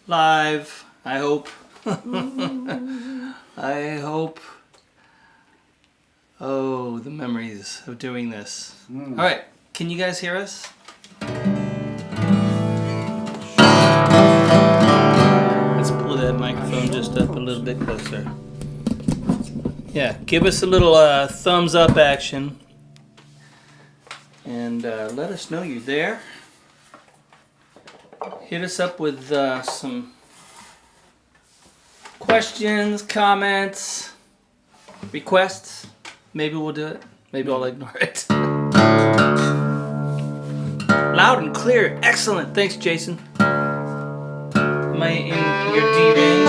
Live, I hope. I hope. Oh, the memories of doing this. All right, can you guys hear us? Let's pull that microphone just up a little bit closer. Yeah, give us a little thumbs up action. And let us know you're there. Hit us up with some questions, comments, requests. Maybe we'll do it. Maybe I'll ignore it. Loud and clear. Excellent. Thanks, Jason. Am I in your D range?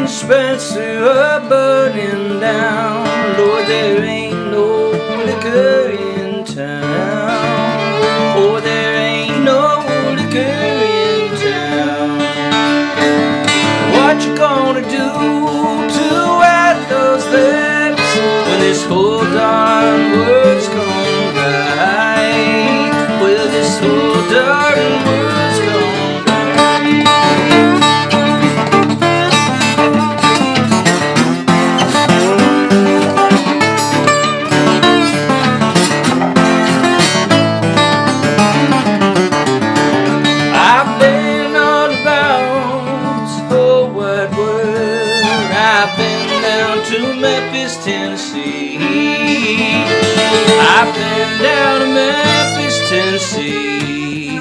Spencer are burning down. Lord, there ain't no liquor in town. Oh, there ain't no liquor in town. What you gonna do to wet those lips when this whole darn world's gone right? Well, this whole darn world's gone right. To Memphis, Tennessee. I've been down to Memphis, Tennessee,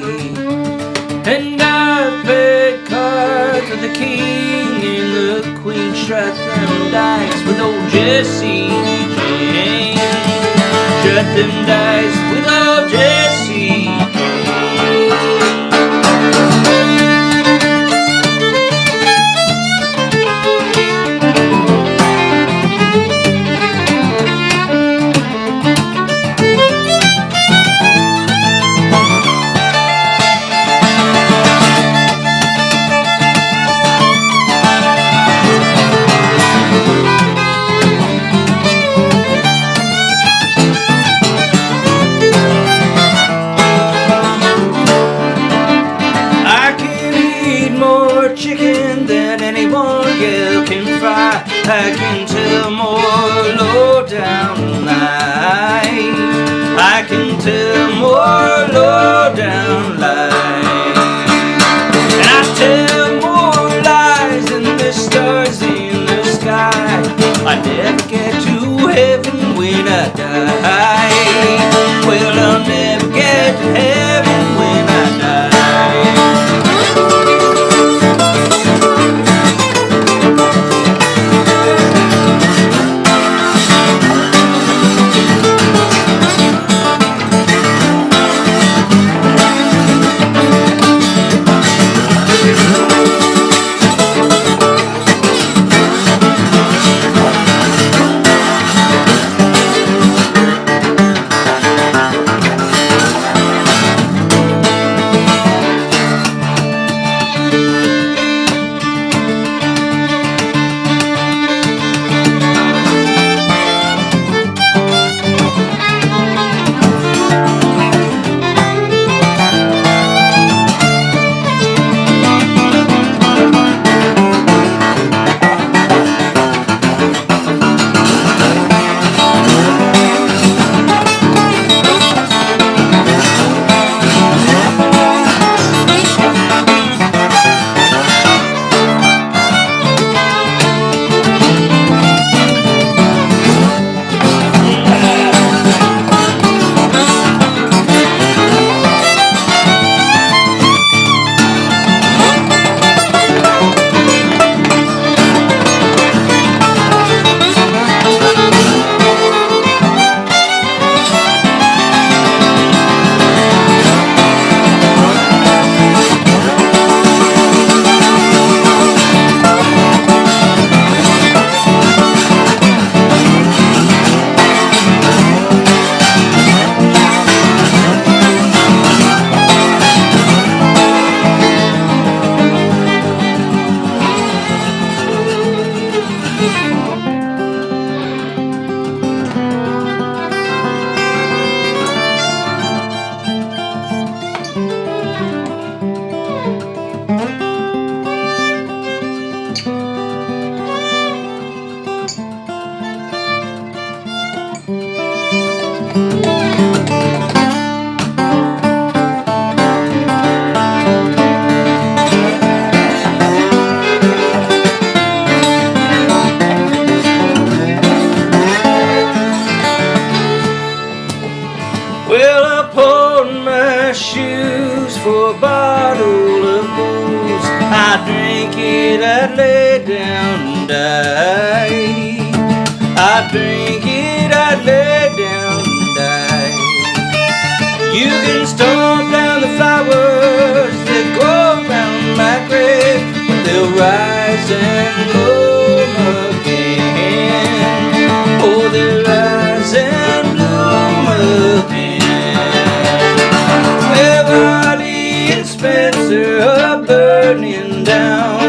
and I've paid cards with the king and the queen, struck them dice with old Jesse James. Struck them dice with old Jesse James. Chicken than any one girl can fry. I can tell more low down lies. I can tell more low down lies. And I tell more lies than the stars in the sky. I never get to heaven when I die. Well, I'll never get to heaven when I die. I drink it, I lay down and die. I drink it, I lay down and die. You can stomp down the flowers that grow around my grave, but they'll rise and bloom again. Oh, they'll rise and bloom again. Beverly and Spencer are burning down.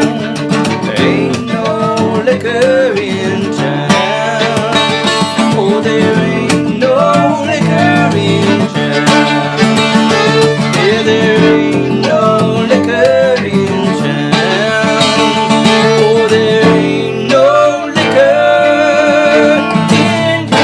There ain't no liquor in town. Oh, there ain't no liquor in town. Yeah, there ain't no liquor in town. Oh, there ain't no liquor in town.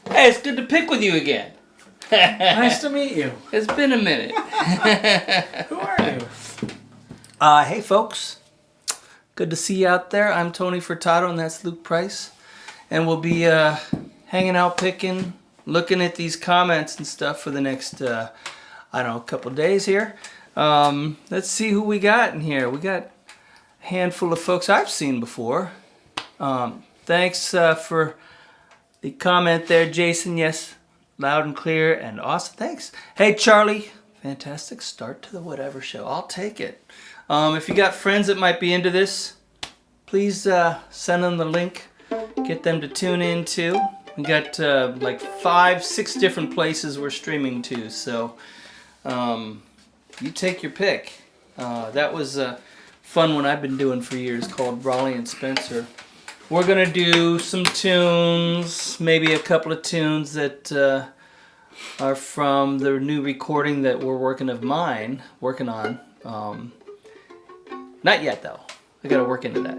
Hey, it's good to pick with you again. Nice to meet you. It's been a minute. Who are you? Hey, folks. Good to see you out there. I'm Tony Furtado, and that's Luke Price. And we'll be hanging out, picking, looking at these comments and stuff for the next, I don't know, couple days here. Let's see who we got in here. We got a handful of folks I've seen before. Thanks for the comment there, Jason. Yes, loud and clear and awesome. Thanks. Hey, Charlie. Fantastic start to the whatever show. I'll take it. If you got friends that might be into this, please send them the link. Get them to tune in too. We got like 5-6 different places we're streaming to. So you take your pick. That was a fun one I've been doing for years called Raleigh and Spencer. We're going to do some tunes, maybe a couple of tunes that are from the new recording that we're working on. Not yet, though. I got to work into that.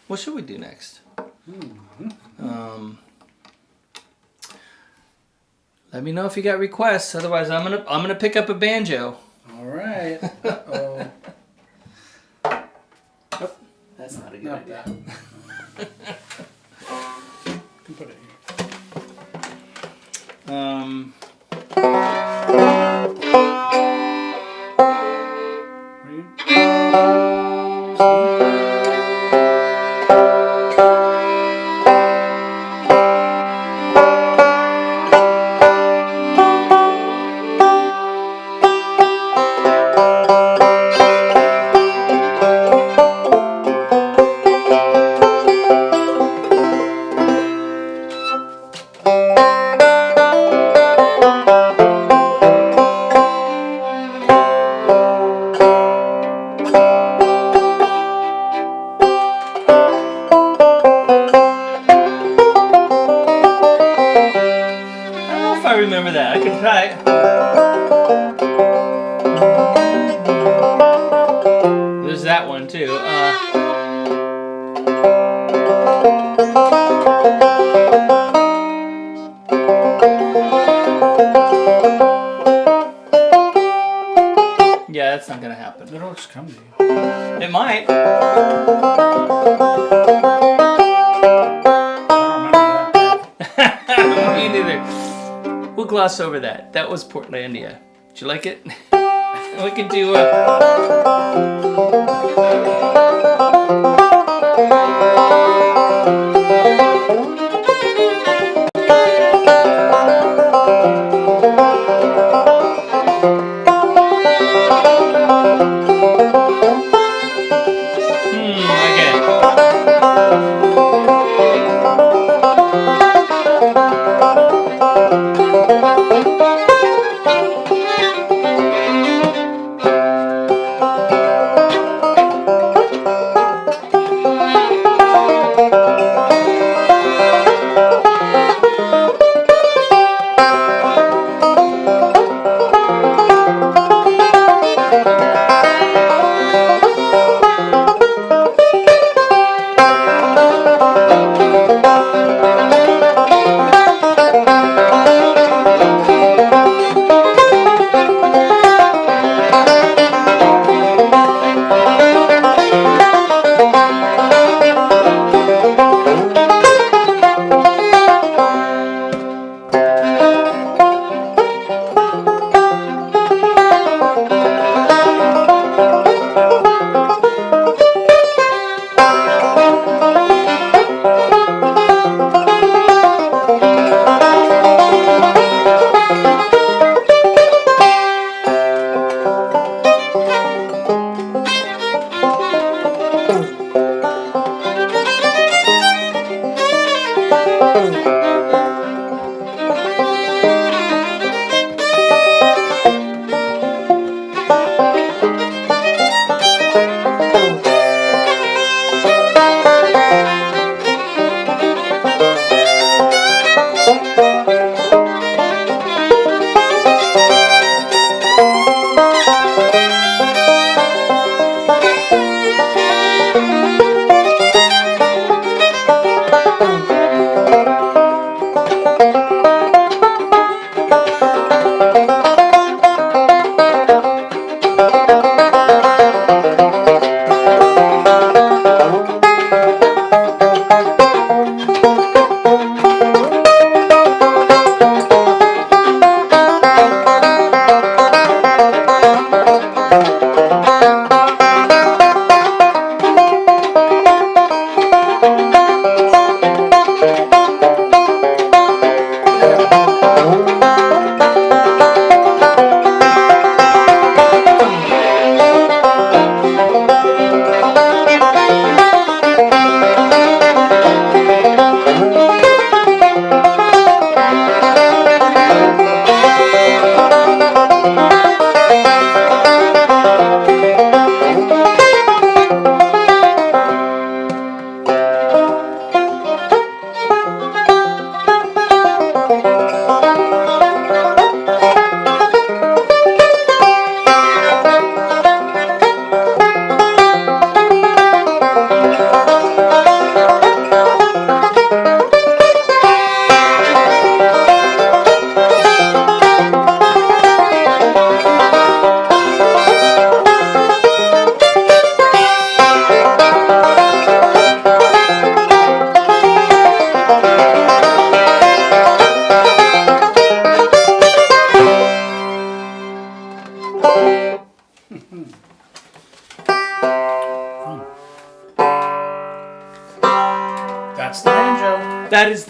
What should we do next? Let me know if you got requests. Otherwise, I'm gonna pick up a banjo. All right. Uh-oh. That's not a good Not idea. that. You can put it here. What are you? I remember that. I can try it. There's that one too. Yeah, that's not gonna happen. It'll just come to you. It might. I don't remember that. Me neither. We'll gloss over that. That was Portlandia. Did you like it? We can do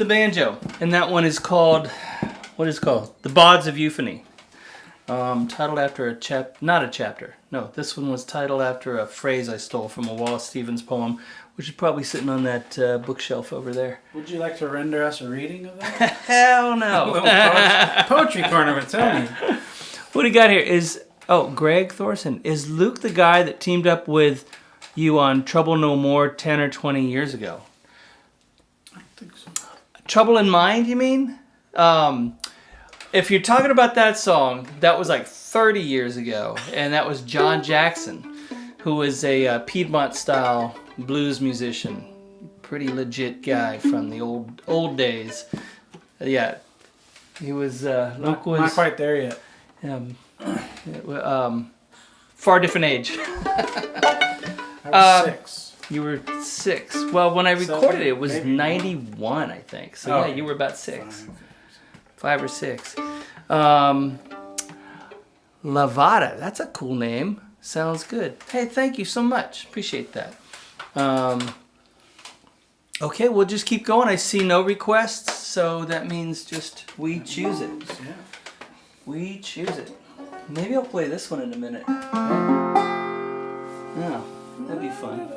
the banjo, and that one is called, what is it called? The Bauds of Euphony. Titled after not a chapter. No, this one was titled after a phrase I stole from a Wallace Stevens poem, which is probably sitting on that bookshelf over there. Would you like to render us a reading of that? Hell no. Poetry corner of its own. What do you got here? Greg Thorson. Is Luke the guy that teamed up with you on Trouble No More 10 or 20 years ago? I think so. Trouble in Mind, you mean? If you're talking about that song, that was like 30 years ago, and that was John Jackson, who was a Piedmont-style blues musician. Pretty legit guy from the old days. Yeah, he was. Not quite there yet. Far different age. I was 6. You were 6. Well, when I recorded it was maybe 91, I think. So yeah, you were about 6. 5 or 6. Lavada. That's a cool name. Sounds good. Hey, thank you so much. Appreciate that. Okay, we'll just keep going. I see no requests, so that means just we choose it. Yeah. We choose it. Maybe I'll play this one in a minute. Oh, that'd be fun.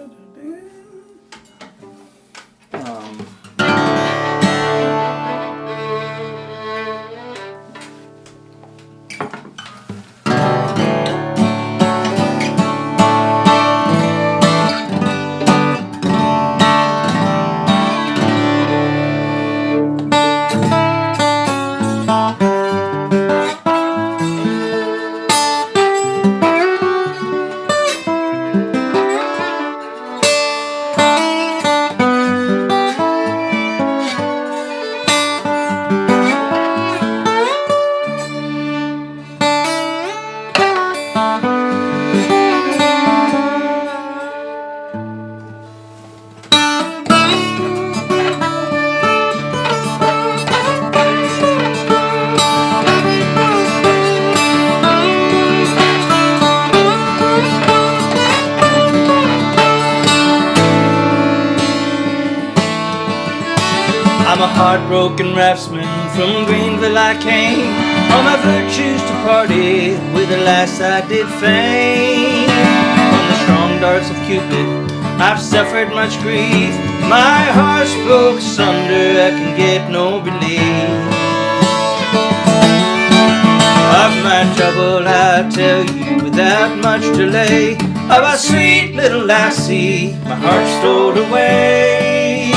I'm a heartbroken raftsman, from Greenville I came. All my virtues to party with the lass I did fame. From the strong darts of Cupid I've suffered much grief. My heart's broke asunder, I can get no relief. Of my trouble I'll tell you without much delay. Of a sweet little lassie my heart stole away.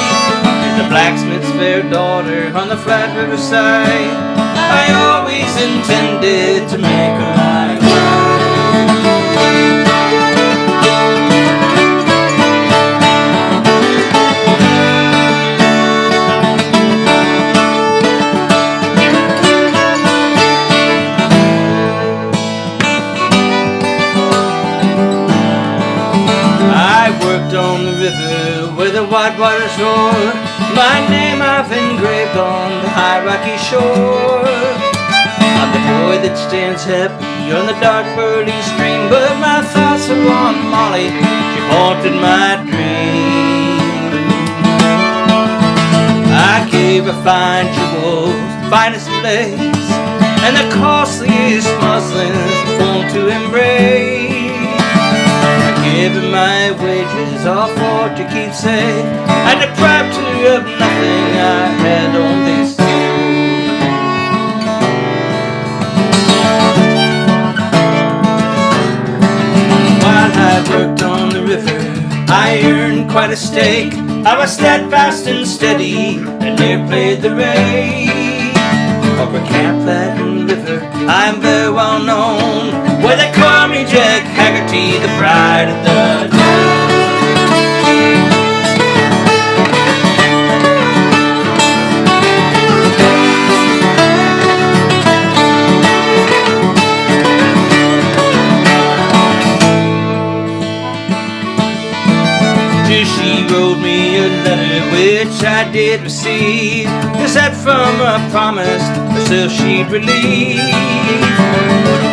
The blacksmith's fair daughter on the flat riverside, I always intended to make her my I worked on the river where the white waters roar. My name I've engraved on the high rocky shore. I'm the boy that stands happy on the dark burly stream, but my thoughts are on Molly, she haunted my dream. I gave her fine jewels, finest lace, and the costliest muslins for to embrace. Giving my wages all for to keep safe, I deprived her of nothing I had only saved. While I worked on the river, I earned quite a stake. I was steadfast and steady, and near played the rake. Over Camp Flattened River, I'm very well known, where they call me Jack Haggerty, the pride of the town. She wrote me a letter which I did receive. It said from a promise herself she'd relieve.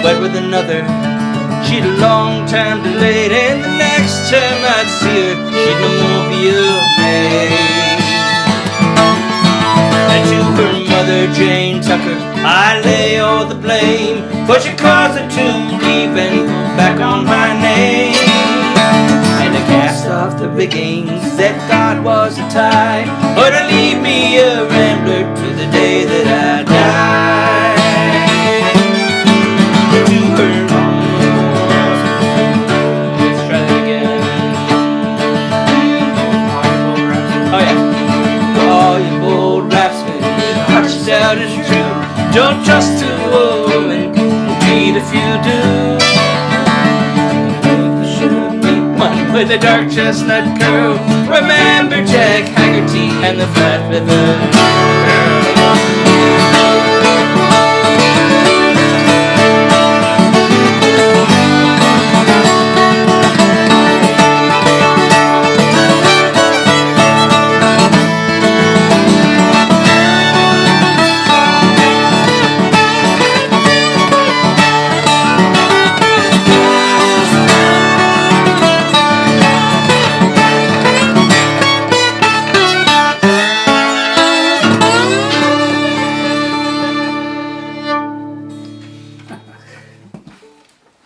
But with another she'd a long time delayed, and the next time I'd see her she'd no more be of me. Jane Tucker, I lay all the blame, but she caused it to leave and back on my name. And I cast off the riggings that God was a tie, or to leave me a rambler to the day that I die. To her arms. Let's try that again. Oh yeah. All you bold raftsmen, watch out is true. Don't trust a woman, indeed if you do. With a dark chestnut curl, remember Jack Haggerty and the Flat River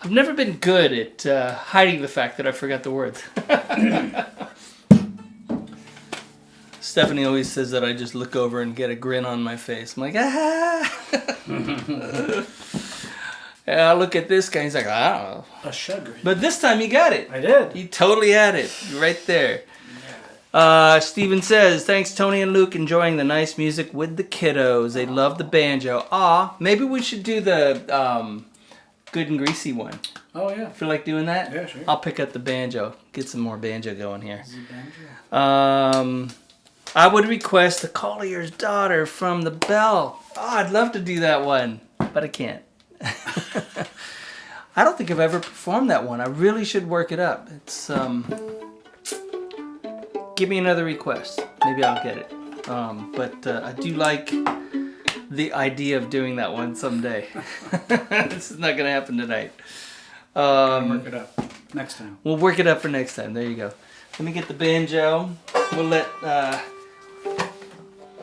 I've never been good at hiding the fact that I forgot the words. Stephanie always says that I just look over and get a grin on my face. I'm like, ah. And I look at this guy, he's like, I don't know. A sugar. But this time you got it. I did. You totally had it. Right there. Steven says, thanks Tony and Luke, enjoying the nice music with the kiddos. They love the banjo. Aw, maybe we should do the Good and Greasy one. Oh yeah. Feel like doing that? Yeah, sure. I'll pick up the banjo. Get some more banjo going here. Is it banjo? I would request the Collier's Daughter from the Bell. Oh, I'd love to do that one, but I can't. I don't think I've ever performed that one. I really should work it up. It's give me another request. Maybe I'll get it. But I do like the idea of doing that one someday. This is not gonna happen tonight. Work it up next time. We'll work it up for next time. There you go. Let me get the banjo. We'll let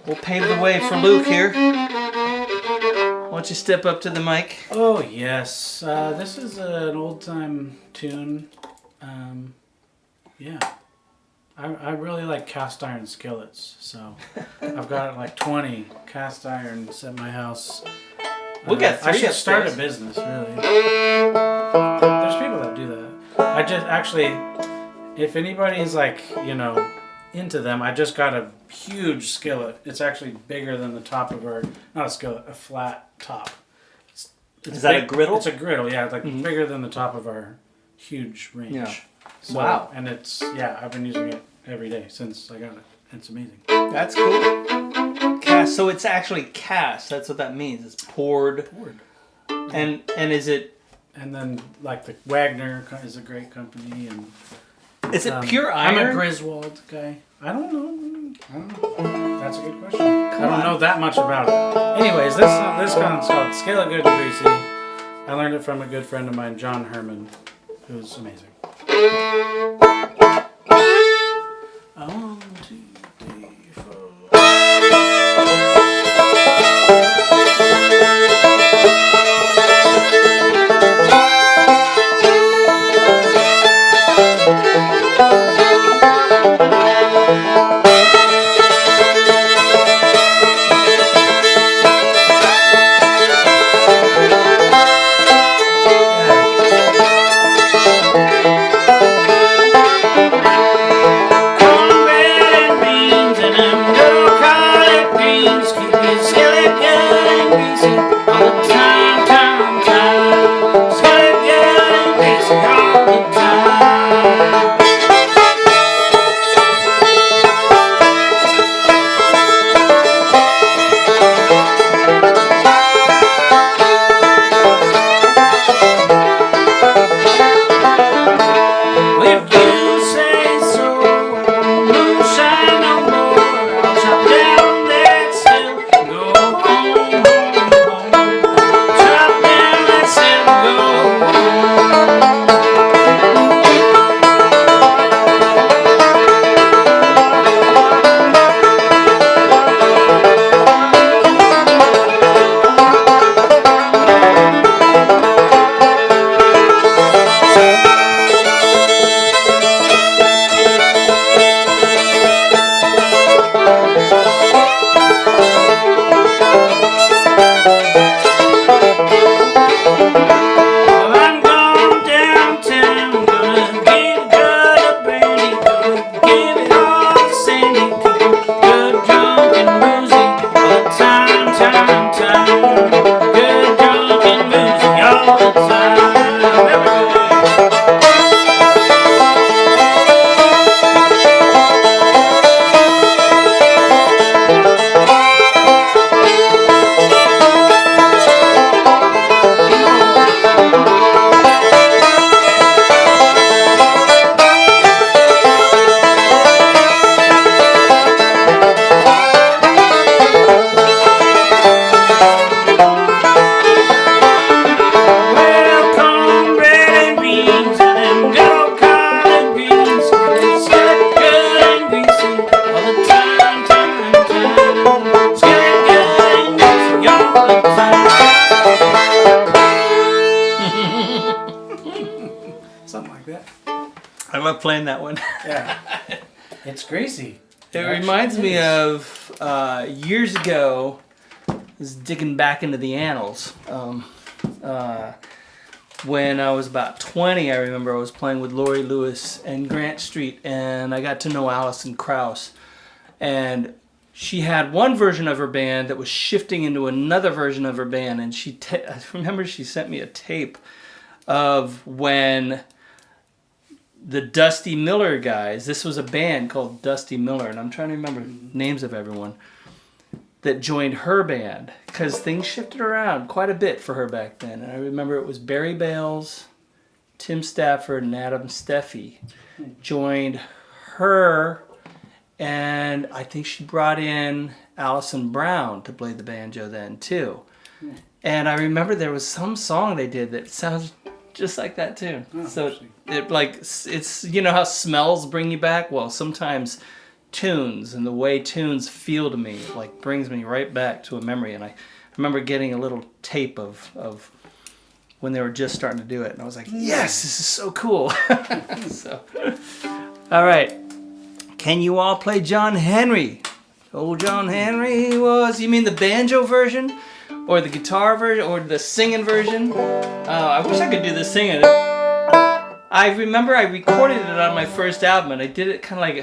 we'll pave the way for Luke here. Why don't you step up to the mic? Oh yes, this is an old time tune. Yeah, I really like cast iron skillets, so I've got like 20 cast irons at my house. We got 3 I should start a upstairs. business, really. There's people that do that. I just actually, if anybody's like, into them, I just got a huge skillet. It's actually bigger than the top of our, not a skillet, a flat top. It's Is that a griddle? It's a griddle, yeah. It's like bigger than the top of our huge range. Yeah. So, Wow. And it's, yeah, I've been using it every day since I got it. It's amazing. That's cool. Cast. So it's actually cast. That's what that means. It's poured. And is it? And then like the Wagner is a great company, and Is it pure iron? I'm a Griswold guy. I don't know. That's a good question. I don't know that much about it. Anyways, this one's called Scale It Good and Greasy. I learned it from a good friend of mine, John Herman, who's amazing. 1, 2, 3, 4. bet. I love playing that one. Yeah. It's crazy. It reminds me of years ago, I was digging back into the annals. When I was about 20, I remember I was playing with Laurie Lewis and Grant Street, and I got to know Alison Krauss. And she had one version of her band that was shifting into another version of her band, and I remember she sent me a tape of when the Dusty Miller guys, this was a band called Dusty Miller, and I'm trying to remember names of everyone, that joined her band, because things shifted around quite a bit for her back then. And I remember it was Barry Bales, Tim Stafford, and Adam Steffi joined her, and I think she brought in Allison Brown to play the banjo then too. And I remember there was some song they did that sounds just like that too. So it's you know how smells bring you back? Well, sometimes tunes and the way tunes feel to me like brings me right back to a memory. And I remember getting a little tape of when they were just starting to do it, and I was like, yes, this is so cool. So, all right, can you all play John Henry? Old John Henry was, you mean the banjo version or the guitar version or the singing version? I wish I could do the singing. I remember I recorded it on my first album, and I did it kind of like,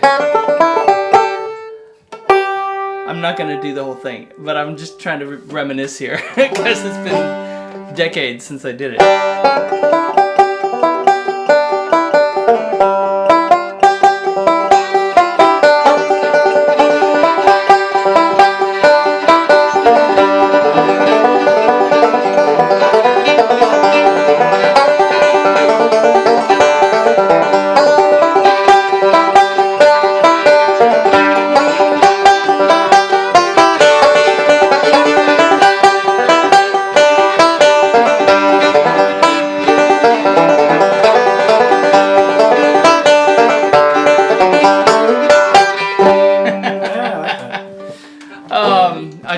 I'm not going to do the whole thing, but I'm just trying to reminisce here because it's been decades since I did it.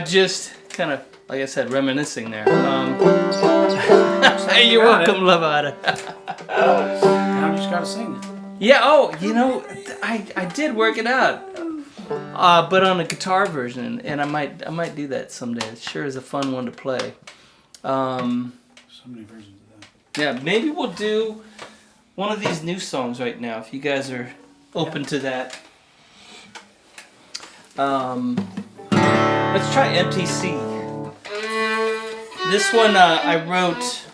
Just kind of, like I said, reminiscing there. Hey, you're welcome, Lavada. Now you just gotta sing it. Yeah. Oh, you know, I did work it out, but on a guitar version, and I might do that someday. It sure is a fun one to play. So many versions of that. Yeah, maybe we'll do one of these new songs right now if you guys are open to that. Let's try MTC. This one I wrote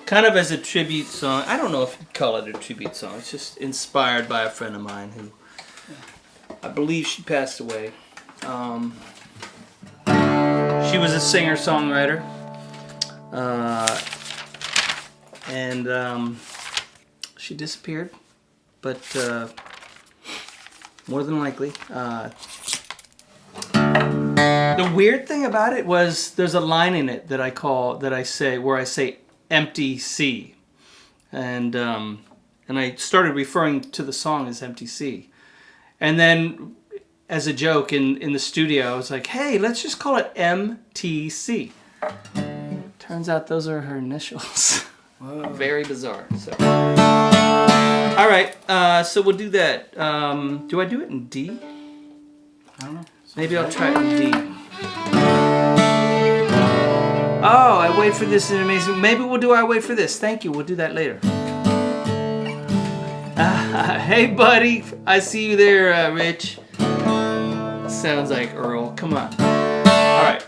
kind of as a tribute song. I don't know if you'd call it a tribute song. It's just inspired by a friend of mine who, I believe she passed away. She was a singer-songwriter. And she disappeared. But more than likely. The weird thing about it was there's a line in it that I say empty sea, and I started referring to the song as Empty Sea, and then as a joke in the studio I was like, hey, let's just call it MTC. Turns out those are her initials. Whoa. Very bizarre. So, all right, so we'll do that. Do I do it in D? I don't know. Maybe I'll try it in D. Oh, I Wait for This is amazing. Maybe we'll do I Wait for This. Thank you. We'll do that later. Hey, buddy. I see you there, Rich. Sounds like Earl. Come on. All right.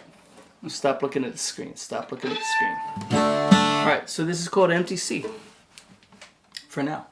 Stop looking at the screen. Stop looking at the screen. All right. So this is called MTC for now.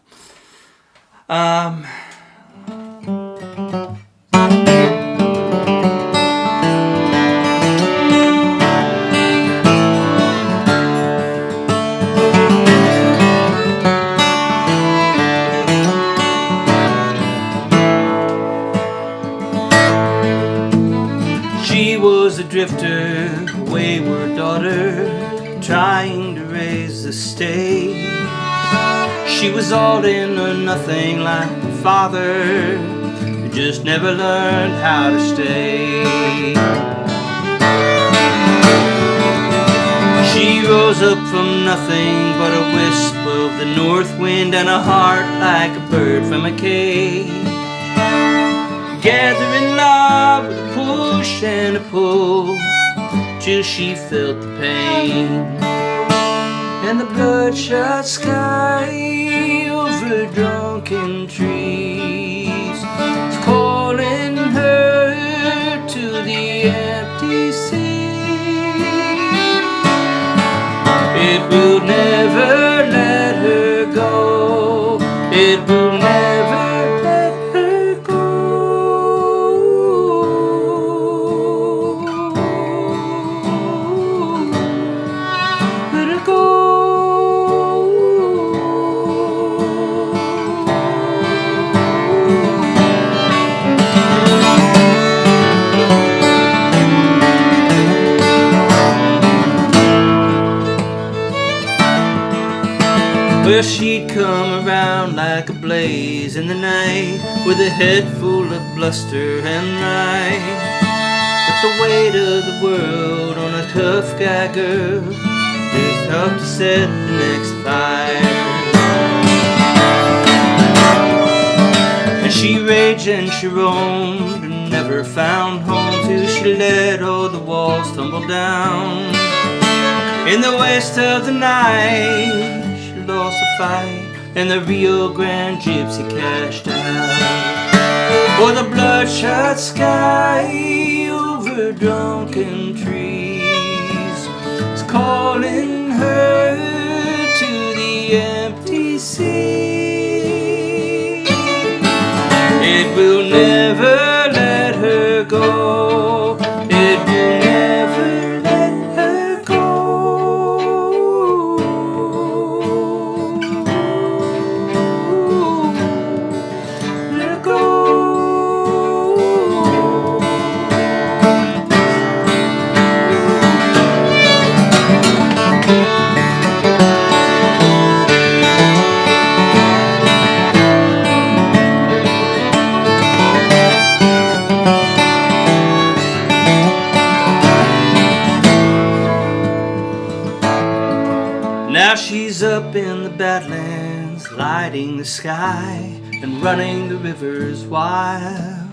She was a drifter, a wayward daughter, trying to raise the state. She was all in or nothing like her father, who just never learned how to stay. She rose up from nothing but a wisp of the north wind, and a heart like a bird from a cage, gathering love with a push and a pull, till she felt the pain. And the bloodshot sky over drunken trees is calling her to the empty sea. It will never let her go. It will never let her go. Let her go. Well, she'd come around like a blaze in the night, with a head full of bluster and ride. But the weight of the world on a tough guy girl is tough to set the next fire. And she raged and she roamed and never found home, till she let all the walls tumble down. In the waste of the night lost a fight, and the Rio Grande gypsy cashed out. For the bloodshot sky over drunken trees is calling her to the empty sea. It will never let her go. It will never let her go. Now she's up in the Badlands, lighting the sky and running the rivers wild.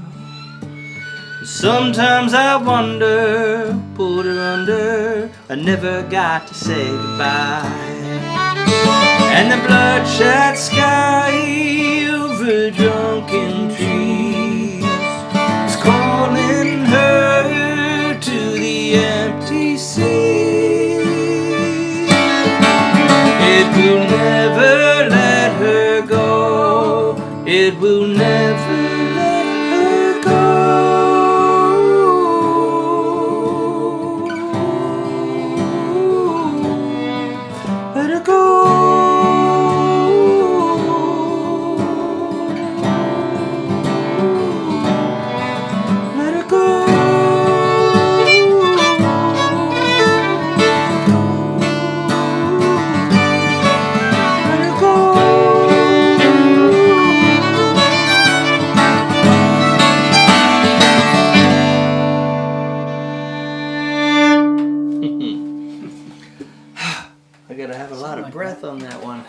Sometimes I wonder, pulled her under, I never got to say goodbye. And the bloodshot sky over drunken trees is calling her to the empty sea. It will never let her go. It will never let her go. Let her go. Let her go. I gotta have a lot of breath on that one.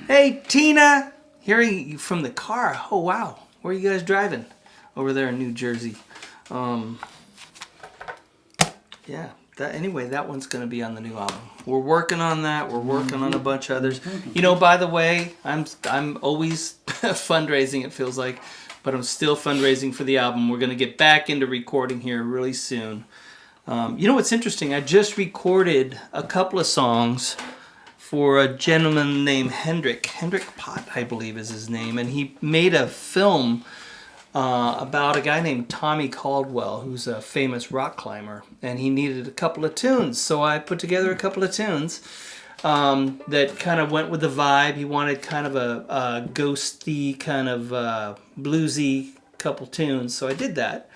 Hey, Tina! Hearing you from the car. Oh, wow. Where are you guys driving? Over there in New Jersey. Yeah. Anyway, that one's going to be on the new album. We're working on that. We're working on a bunch of others. You know, by the way, I'm always fundraising, it feels like. But I'm still fundraising for the album. We're going to get back into recording here really soon. You know what's interesting? I just recorded a couple of songs for a gentleman named Hendrik Pot, I believe is his name, and he made a film about a guy named Tommy Caldwell, who's a famous rock climber, and he needed a couple of tunes, so I put together a couple of tunes that kind of went with the vibe. He wanted kind of a ghosty, kind of bluesy couple tunes, so I did that.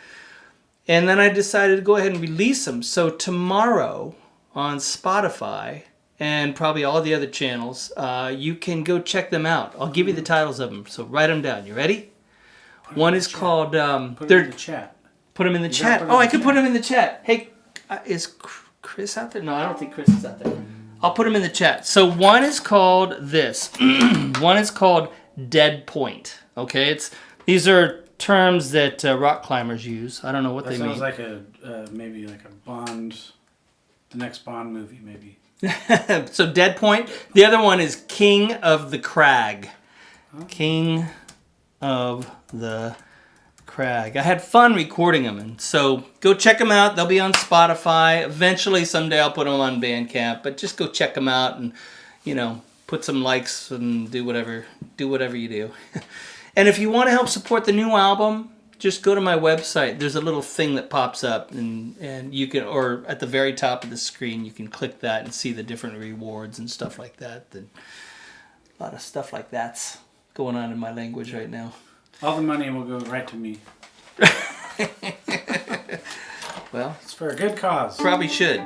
And then I decided to go ahead and release them. So tomorrow on Spotify and probably all the other channels, you can go check them out. I'll give you the titles of them, so write them down. You ready? One is called... Put them in the chat. Put them in the chat. Oh, I could put them in the chat. Hey, is Chris out there? No, I don't think Chris is out there. I'll put him in the chat. So one is called this. One is called dead point. Okay, these are terms that rock climbers use. I don't know what they mean. Sounds like maybe like a Bond, the next Bond movie, maybe. So dead point. The other one is King of the Crag. Oh. King of the Crag. I had fun recording them, and so go check them out. They'll be on Spotify. Eventually, someday I'll put them on Bandcamp. But just go check them out, and put some likes and do whatever you do. And if you want to help support the new album, just go to my website. There's a little thing that pops up, and you can, or at the very top of the screen, you can click that and see the different rewards and stuff like that. A lot of stuff like that's going on in my language right now. All the money will go right to me. Well, it's for a good cause. Probably should.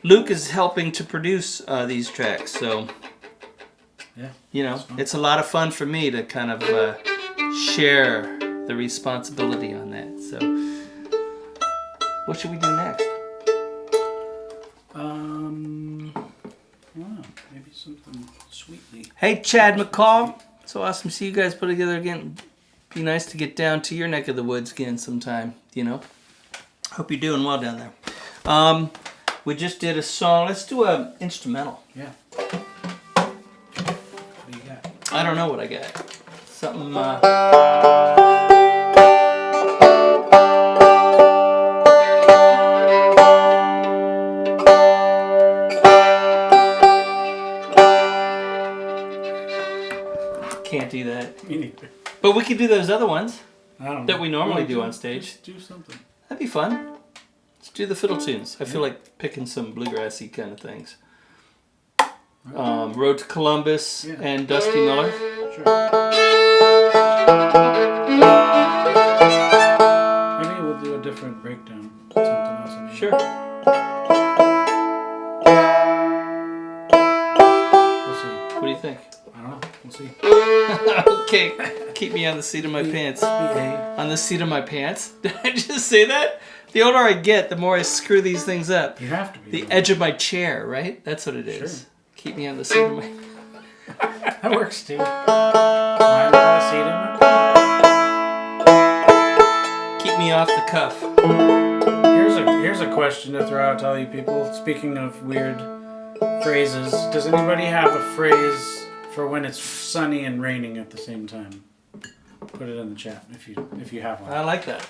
Luke is helping to produce these tracks, so yeah, it's a lot of fun for me to kind of share the responsibility on that. So, what should we do next? Maybe something sweetly. Hey, Chad McCall. So awesome to see you guys put together again. Be nice to get down to your neck of the woods again sometime, Hope you're doing well down there. We just did a song. Let's do an instrumental. Yeah. What do you got? I don't know what I got. Something, can't do that. Me neither. But we could do those other ones I don't know. that we normally do on stage. Just do something. That'd be fun. Let's do the fiddle tunes. I feel like picking some bluegrassy kind of things. Road to Columbus and Dusty Miller. Sure. Maybe we'll do a different breakdown. Something else. Sure. We'll see. What do you think? I don't know. We'll see. Okay. Keep me on the seat of my pants. BA. On the seat of my pants? Did I just say that? The older I get, the more I screw these things up. You have to be. The edge of my chair, right? That's what it is. Sure. Keep me on the seat of my... That works too. Why am I seat in my... Keep me off the cuff. Here's a question to throw out to all you people. Speaking of weird phrases, does anybody have a phrase for when it's sunny and raining at the same time? Put it in the chat if you have one. I like that.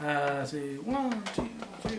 Let's see. 1, 2, 3.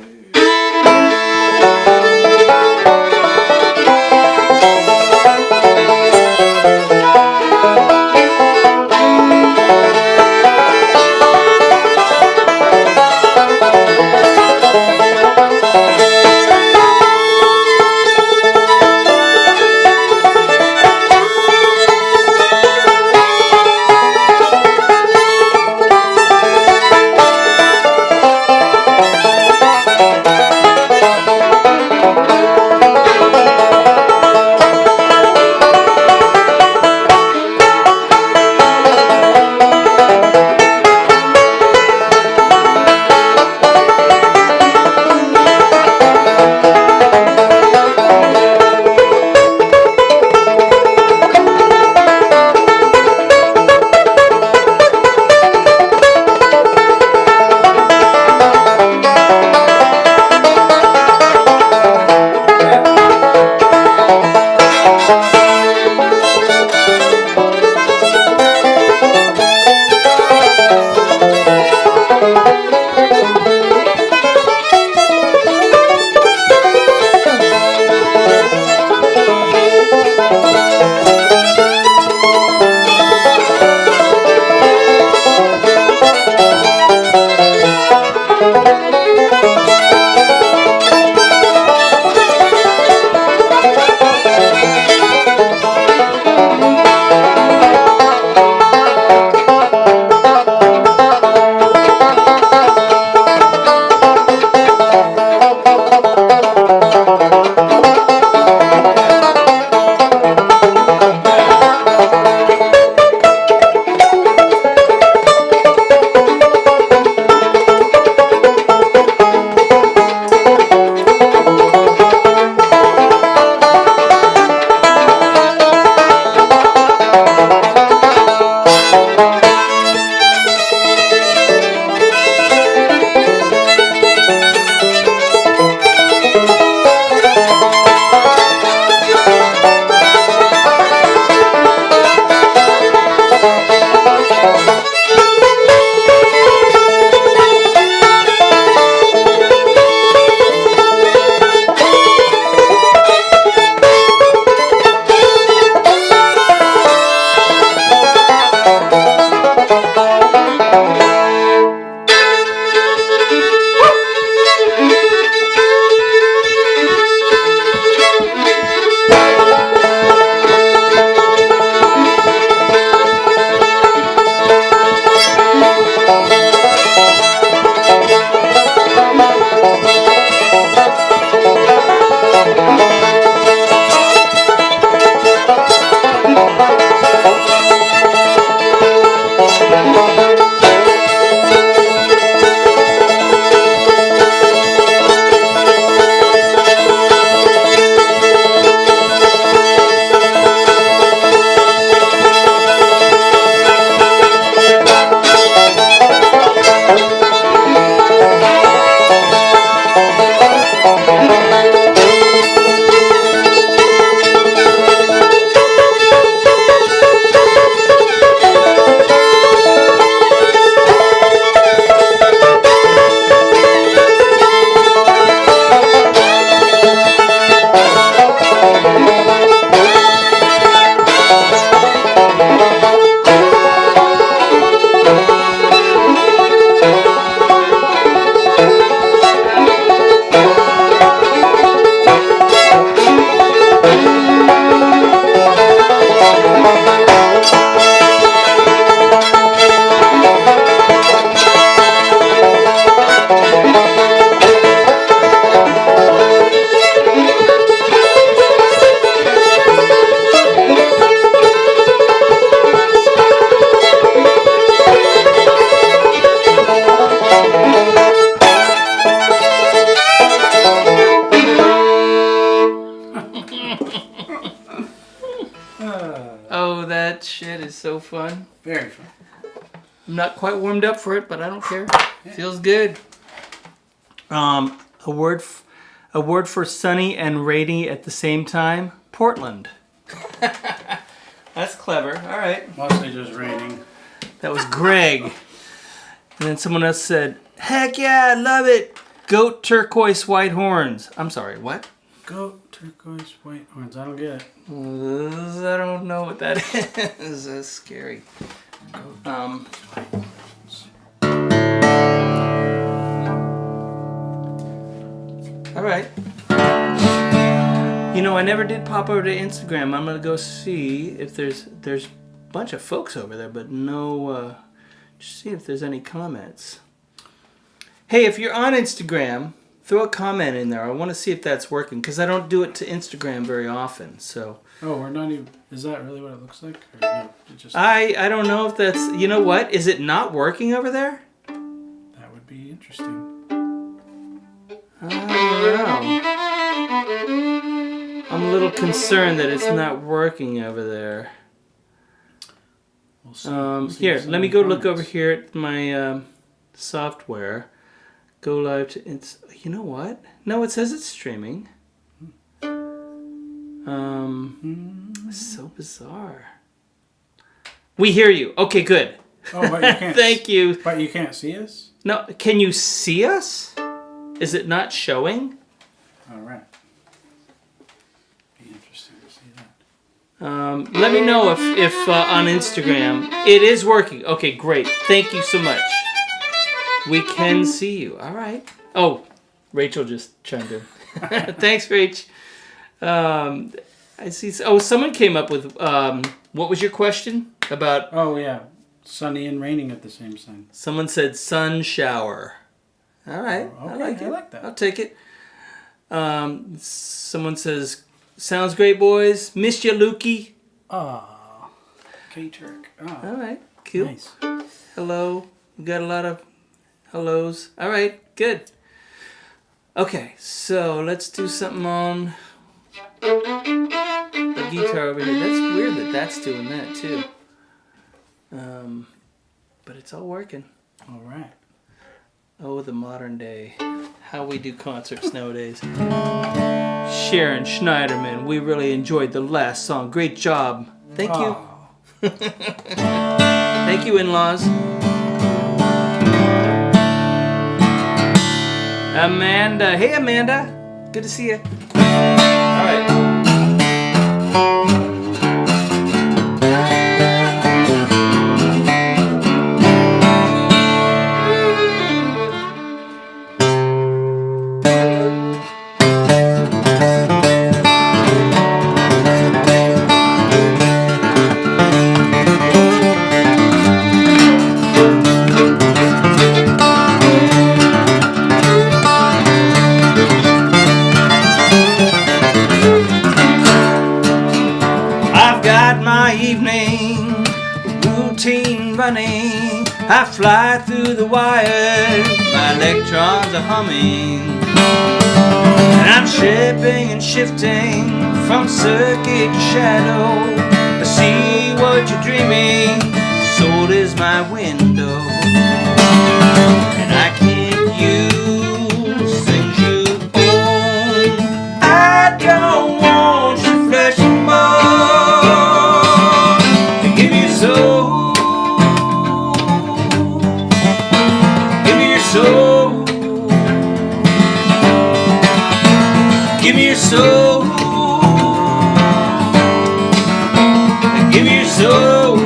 so fun. Very fun. I'm not quite warmed up for it, but I don't care. Feels good. A word for sunny and rainy at the same time. Portland. That's clever. All right. Mostly just raining. That was Greg. And then someone else said, "Heck yeah, I love it. Goat turquoise white horns." I'm sorry, what? Goat turquoise white horns. I don't get it. I don't know what that is. That's scary. All right. You know, I never did pop over to Instagram. I'm gonna go see if there's a bunch of folks over there, but no. Just see if there's any comments. Hey, if you're on Instagram, throw a comment in there. I want to see if that's working because I don't do it to Instagram very often. So. Oh, we're not even. Is that really what it looks like? Or no, it just... I don't know if that's. You know what? Is it not working over there? That would be interesting. I don't know. I'm a little concerned that it's not working over there. We'll see Here, let me go look over here at my software. Go live to. It's. You know what? No, it says it's streaming. So bizarre. We hear you. Okay, good. Oh, but you can't. Thank you. But you can't see us? No, can you see us? Is it not showing? All right. Be interesting to see that. Let me know if on Instagram it is working. Okay, great. Thank you so much. We can see you. All right. Oh, Rachel just chimed in. Thanks, Rach. I see. Oh, someone came up with. What was your question about? Oh yeah, sunny and raining at the same time. Someone said sun shower. All right. Oh, okay, I like it. I like that. I'll take it. Someone says, "Sounds great, boys. Missed you, Lukey." Ah, K-Turk. Ah, All right. Cool. nice. Hello. We got a lot of hellos. All right. Good. Okay. So let's do something on the guitar over here. That's weird that that's doing that too. But it's all working. All right. Oh, the modern day. How we do concerts nowadays. Sharon Schneiderman, we really enjoyed the last song. Great job. Thank you. Thank you, in-laws. Amanda. Hey, Amanda. Good to see you. All right. I fly through the wires, my electrons are humming, and I'm shaping and shifting from circuit to shadow. I see what you're dreaming, soul is my window, and I can't use things you own. I don't want your flesh and bone to give you soul. Soul, give me your soul, give me your soul.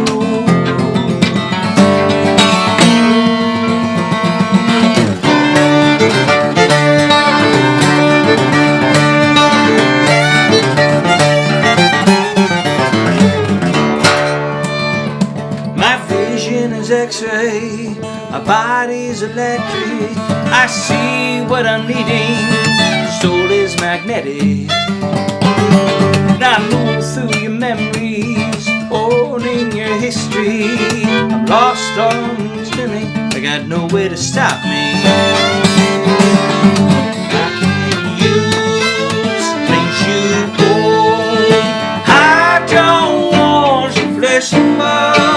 My vision is X-ray, my body's electric. I see what I'm needing. Soul is magnetic. And I move through your memories, owning your history. I'm lost on spinning. I got no way to stop me. I can't use things you own. I don't want your flesh and blood.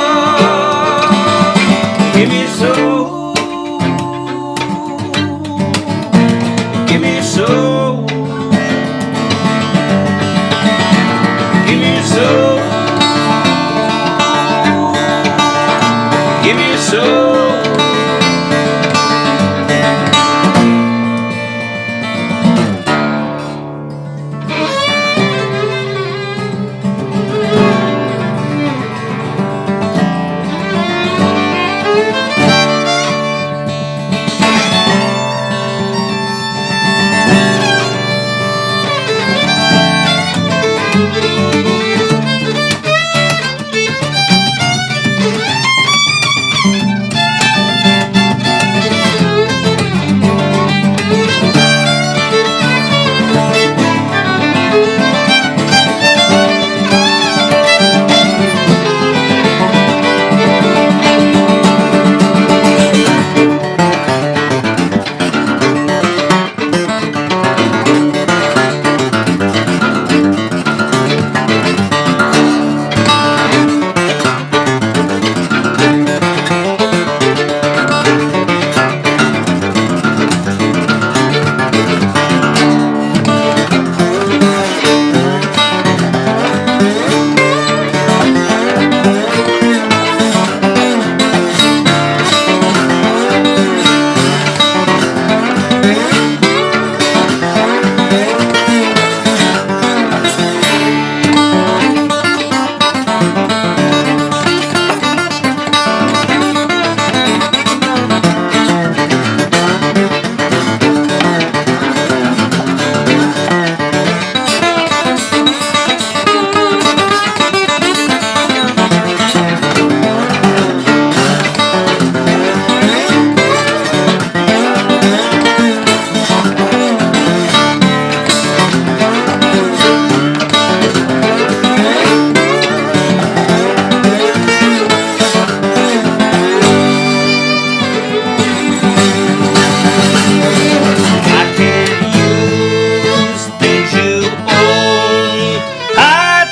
I can't use things you own. I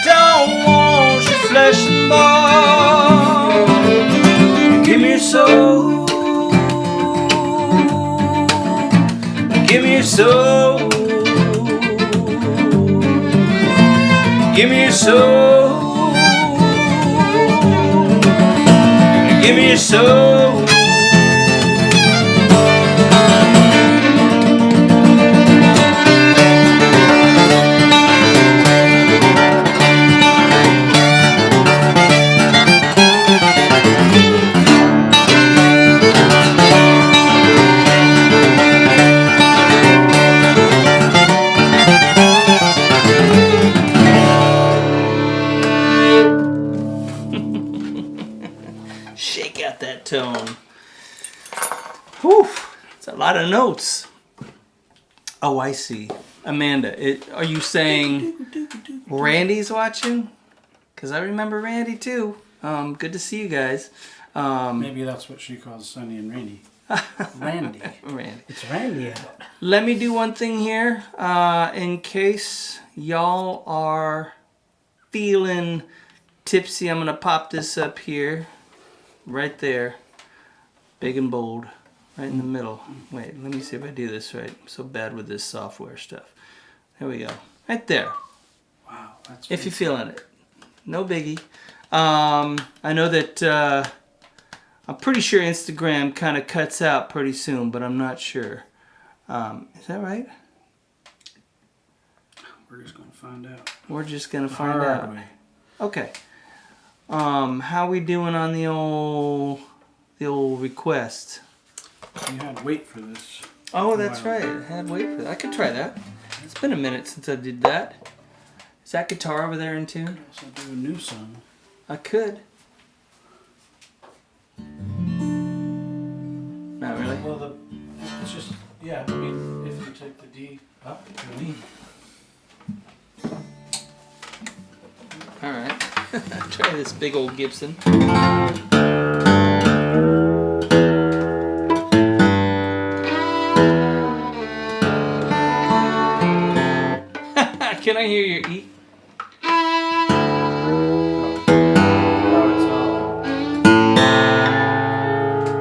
don't want your flesh and bone. Give me your soul. Give me your soul. Give me your soul. Give me your soul. Shake out that tone. Whew, it's a lot of notes. Oh, I see. Amanda, are you saying Randy's watching? Because I remember Randy too. Good to see you guys. Maybe that's what she calls Sunny and Rainy. Randy. Randy. It's Randy out. Let me do one thing here. In case y'all are feeling tipsy, I'm going to pop this up here. Right there. Big and bold. Right in the middle. Wait, let me see if I do this right. I'm so bad with this software stuff. There we go. Right there. Wow, that's If you're feeling it. No biggie. I know that I'm pretty sure Instagram kind of cuts out pretty soon, but I'm not sure. Is that right? We're just going to find out. We're just going to find out. Way. Okay. How we doing on the old request? You had to wait for this. Oh, that's right. I had to wait for that. I could try that. It's been a minute since I did that. Is that guitar over there in tune? So do a new song. I could. Not really. Well, it's just, yeah, I mean, if you take the D up to an E. Alright. Try this big old Gibson. Can I hear your E? Oh, it's all.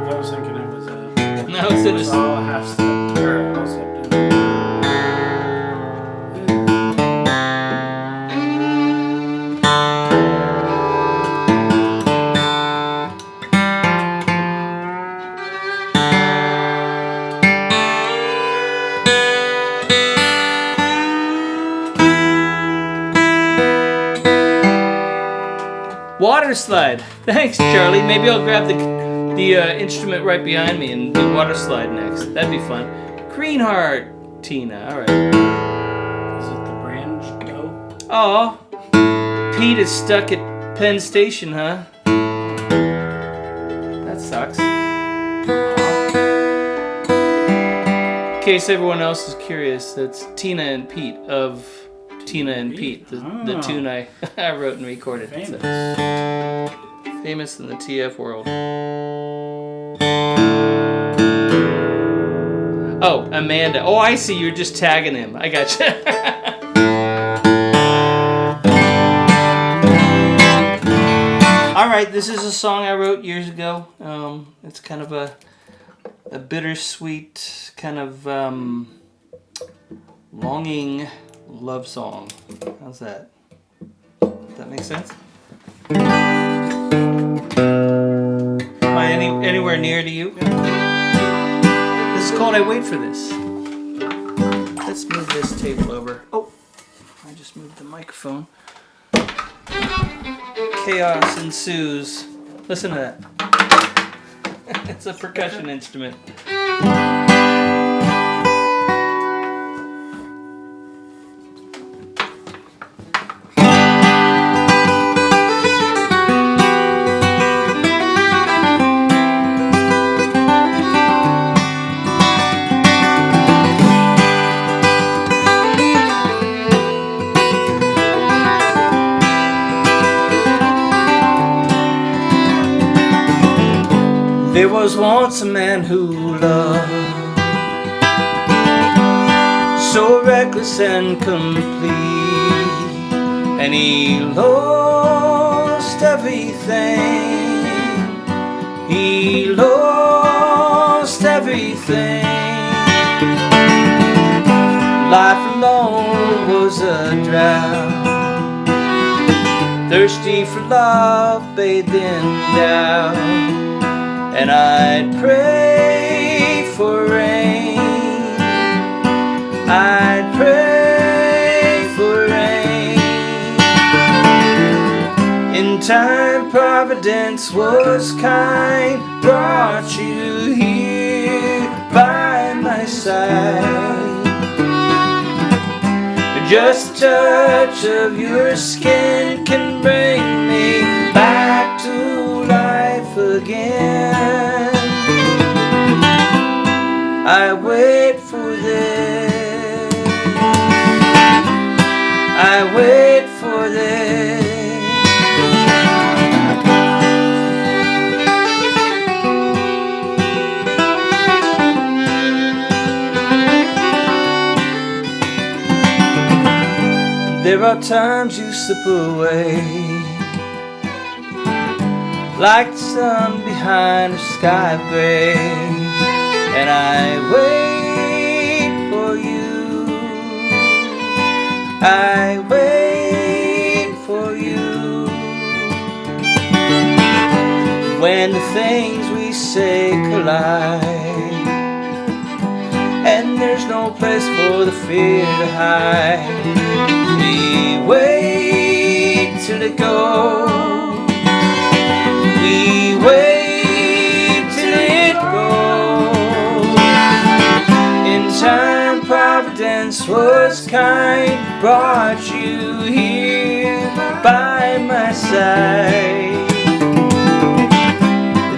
I was thinking it was No, it's it was all a half step. Or a whole step down. Water slide. Thanks, Charlie. Maybe I'll grab the instrument right behind me and do water slide next. That'd be fun. Green Heart, Tina. All right. Is it the branch go? Oh, Pete is stuck at Penn Station, huh? That sucks. In case everyone else is curious, that's Tina and Pete of Tina and Pete, the tune I wrote and recorded. Famous. Famous in the TF world. Oh, Amanda. Oh, I see. You're just tagging him. I gotcha. All right, this is a song I wrote years ago. It's kind of a bittersweet kind of longing love song. How's that? Does that make sense? Am I anywhere near to you? This is called I Wait for This. Let's move this table over. Oh, I just moved the microphone. Chaos ensues. Listen to that. It's a percussion instrument. There was once a man who loved so reckless and complete, and he lost everything. He lost everything. Life alone was a drought, thirsty for love, bathed in doubt, and I'd pray for rain. I'd pray for rain. In time, providence was kind, brought you here by my side. Just a touch of your skin can bring me back to life again. I wait for this. I wait for this. There are times you slip away, like the sun behind a sky of gray, and I wait for you. I wait for you. When the things we say collide, and there's no place for the fear to hide, we wait till it goes. We wait till it goes. In time, providence was kind, brought you here by my side.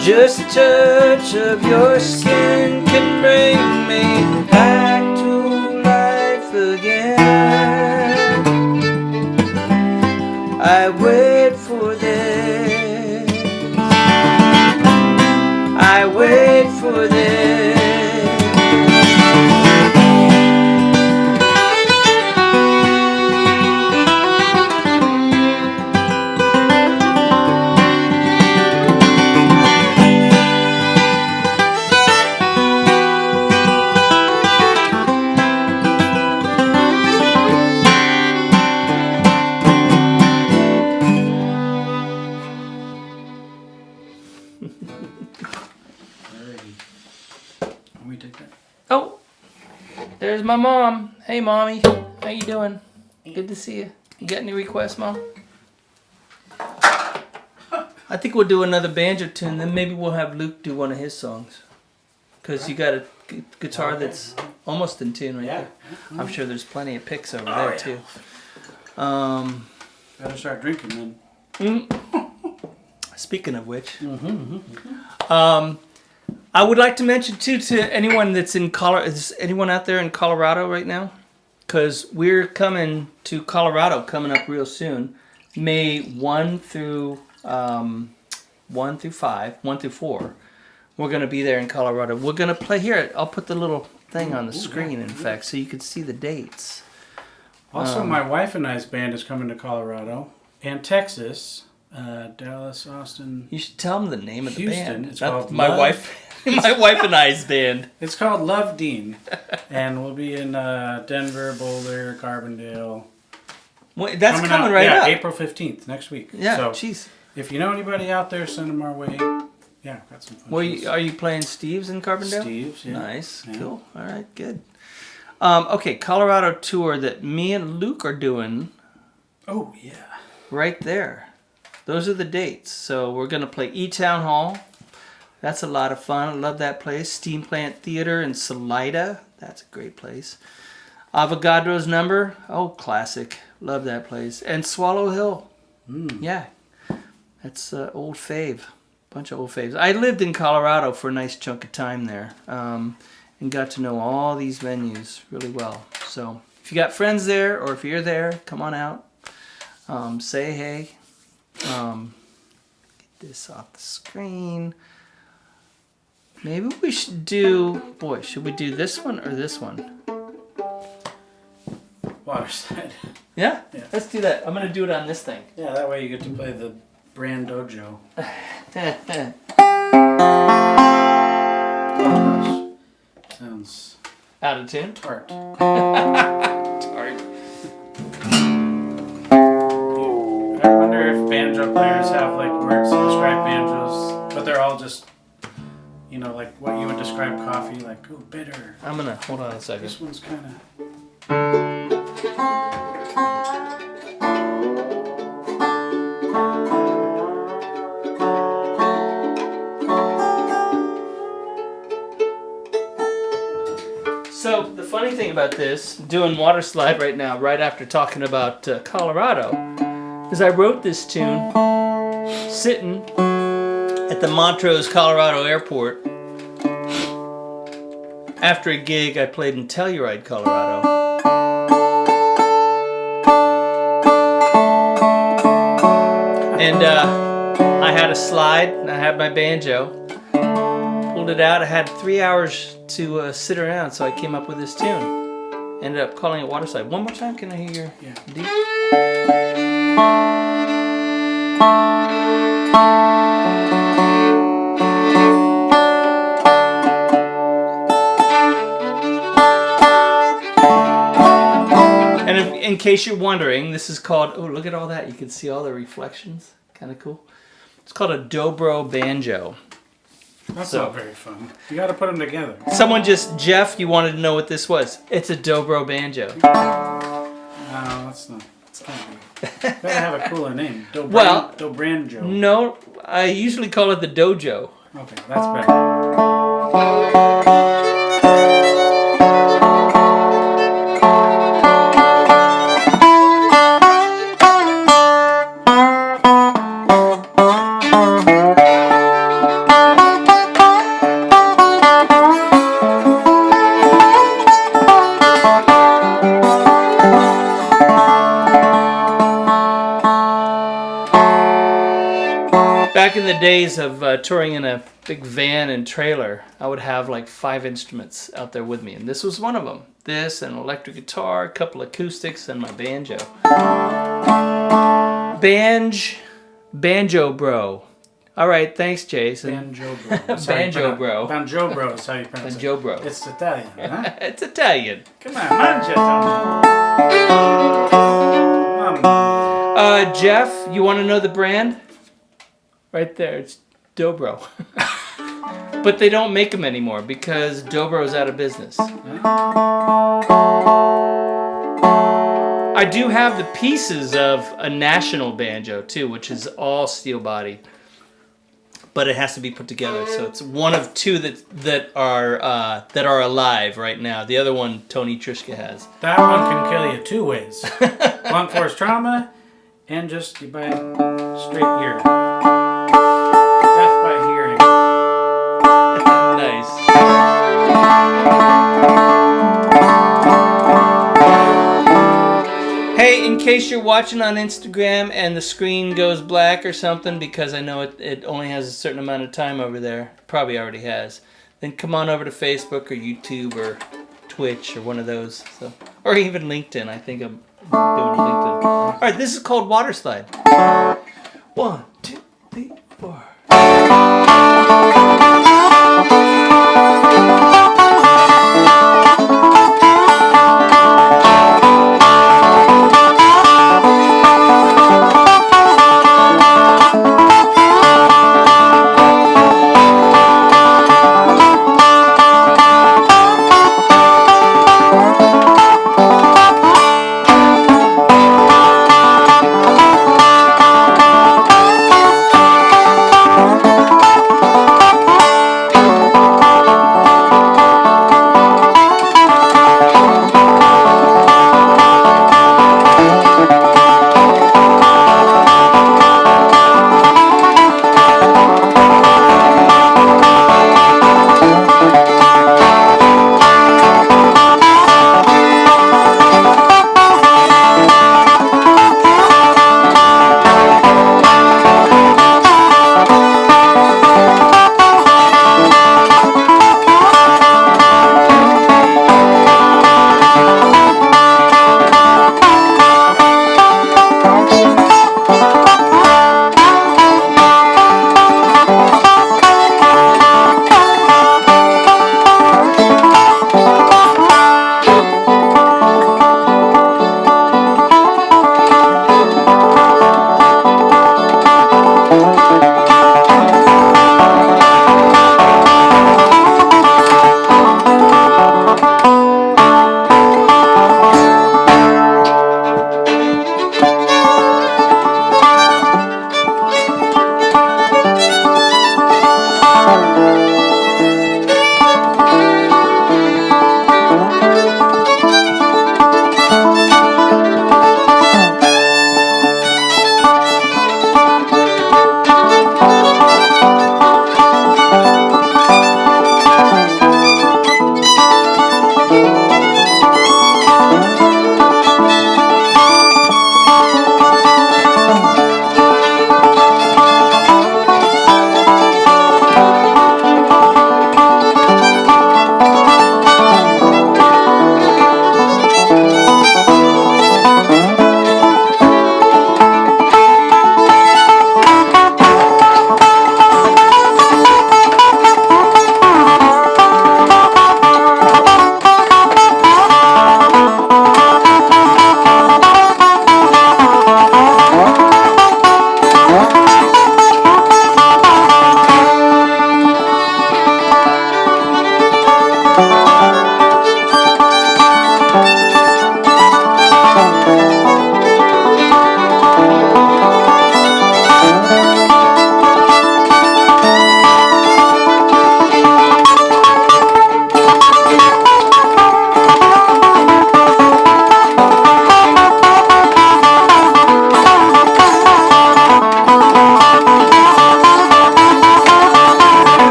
Just a touch of your skin can bring me back to life again. I wait for this. I wait for this. Let me take that. Oh, there's my mom. Hey, Mommy. How you doing? Good to see you. You got any requests, Mom? I think we'll do another banjo tune, then maybe we'll have Luke do one of his songs. Because you got a guitar that's almost in tune right there. I'm sure there's plenty of picks over there, too. Better start drinking then. Speaking of which, I would like to mention too to anyone that's in Colorado. Is anyone out there in Colorado right now? Because we're coming to Colorado coming up real soon, May 1 through 4. We're gonna be there in Colorado. We're gonna play here. I'll put the little thing on the screen, in fact, so you can see the dates. Also, my wife and I's band is coming to Colorado and Texas, Dallas, Austin. You should tell them the name of the Houston. band. It's Not called my Love. wife. My wife and I's band. It's called Love Dean, and we'll be in Denver, Boulder, Carbondale. Well, that's coming right up. April 15th, next week. Yeah, So jeez. if you know anybody out there, send them our way. Yeah, got some fun. Well, shows. are you playing Steve's in Carbondale? Steve's, yeah. Nice, Yeah. cool. All right, good. Okay, Colorado tour that me and Luke are doing Oh, yeah. right there. Those are the dates. So we're going to play E-Town Hall. That's a lot of fun. I love that place. Steam Plant Theater in Salida. That's a great place. Avogadro's Number. Oh, classic. Love that place. And Swallow Hill. Yeah. That's old fave. Bunch of old faves. I lived in Colorado for a nice chunk of time there. And got to know all these venues really well. So if you got friends there or if you're there, come on out. Say hey. Get this off the screen. Maybe we should do... Boy, should we do this one or this one? water slide. Yeah? Yeah. Let's do that. I'm going to do it on this thing. Yeah, that way you get to play the brand dojo. Oh gosh. Sounds Out of tune? tart. Tart. I wonder if banjo players have like words to describe banjos, but they're all just, you know, like what you would describe coffee, like, ooh, bitter. I'm going to, hold on a second. This one's kind of... So the funny thing about this, doing water slide right now, right after talking about Colorado, is I wrote this tune sitting at the Montrose, Colorado airport after a gig I played in Telluride, Colorado. And I had a slide, and I had my banjo. Pulled it out. I had 3 hours to sit around, so I came up with this tune. Ended up calling it Water Slide. One more time, can I hear your deep? And in case you're wondering, this is called, oh, look at all that. You can see all the reflections. Kind of cool. It's called a dobro banjo. That's not very fun. You got to put them together. Someone just, Jeff, you wanted to know what this was. It's a dobro banjo. No, that's not. It's not good. Gotta have a cooler name. Dobranjo. No, I usually call it the dojo. Okay, that's better. Back in the days of touring in a big van and trailer, I would have like 5 instruments out there with me, and this was one of them. This, an electric guitar, a couple acoustics, and my banjo. Banjo bro. All right, thanks, Jason. Banjo bro. Banjo bro. Banjo bro is how you pronounce Banjo it. bro. It's Italian, huh? It's Italian. Come on, mangia, Tommy. Jeff, you want to know the brand? Right there, it's Dobro. But they don't make them anymore because Dobro's out of business. I do have the pieces of a national banjo too, which is all steel body. But it has to be put together, so it's one of 2 that are alive right now. The other one Tony Trischka has. That one can kill you 2 ways. Blunt force trauma and just by straight ear. Death by hearing. Nice. Hey, in case you're watching on Instagram and the screen goes black or something, because I know it only has a certain amount of time over there, probably already has, then come on over to Facebook or YouTube or Twitch or one of those. So, or even LinkedIn. I think I'm doing LinkedIn. All right, this is called Water Slide. 1, 2, 3, 4.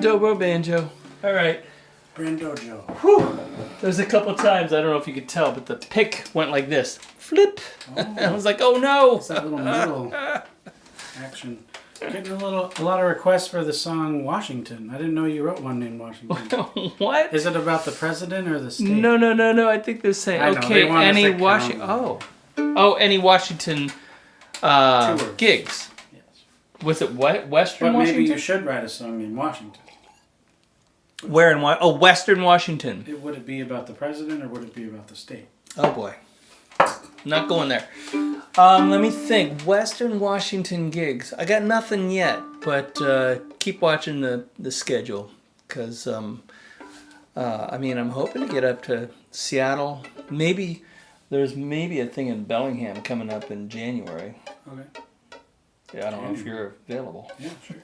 Dobro banjo. All right. Brando Joe. Whew. There's a couple times, I don't know if you could tell, but the pick went like this. Flip. Oh. I was like, oh no. It's that little middle action. Getting a lot of requests for the song Washington. I didn't know you wrote one named Washington. What? Is it about the president or the state? No. I think they're saying, I know, okay, they want us any to count Washington. them. Oh, any Washington gigs. Yes. Was it Western But Washington? maybe you should write a song in Washington. Where in Western Washington. Would it be about the president or would it be about the state? Oh boy. Not going there. Let me think. Western Washington gigs. I got nothing yet, but keep watching the schedule, because I mean, I'm hoping to get up to Seattle. There's a thing in Bellingham coming up in January. Okay. Yeah, I don't know if you're available. Yeah, sure.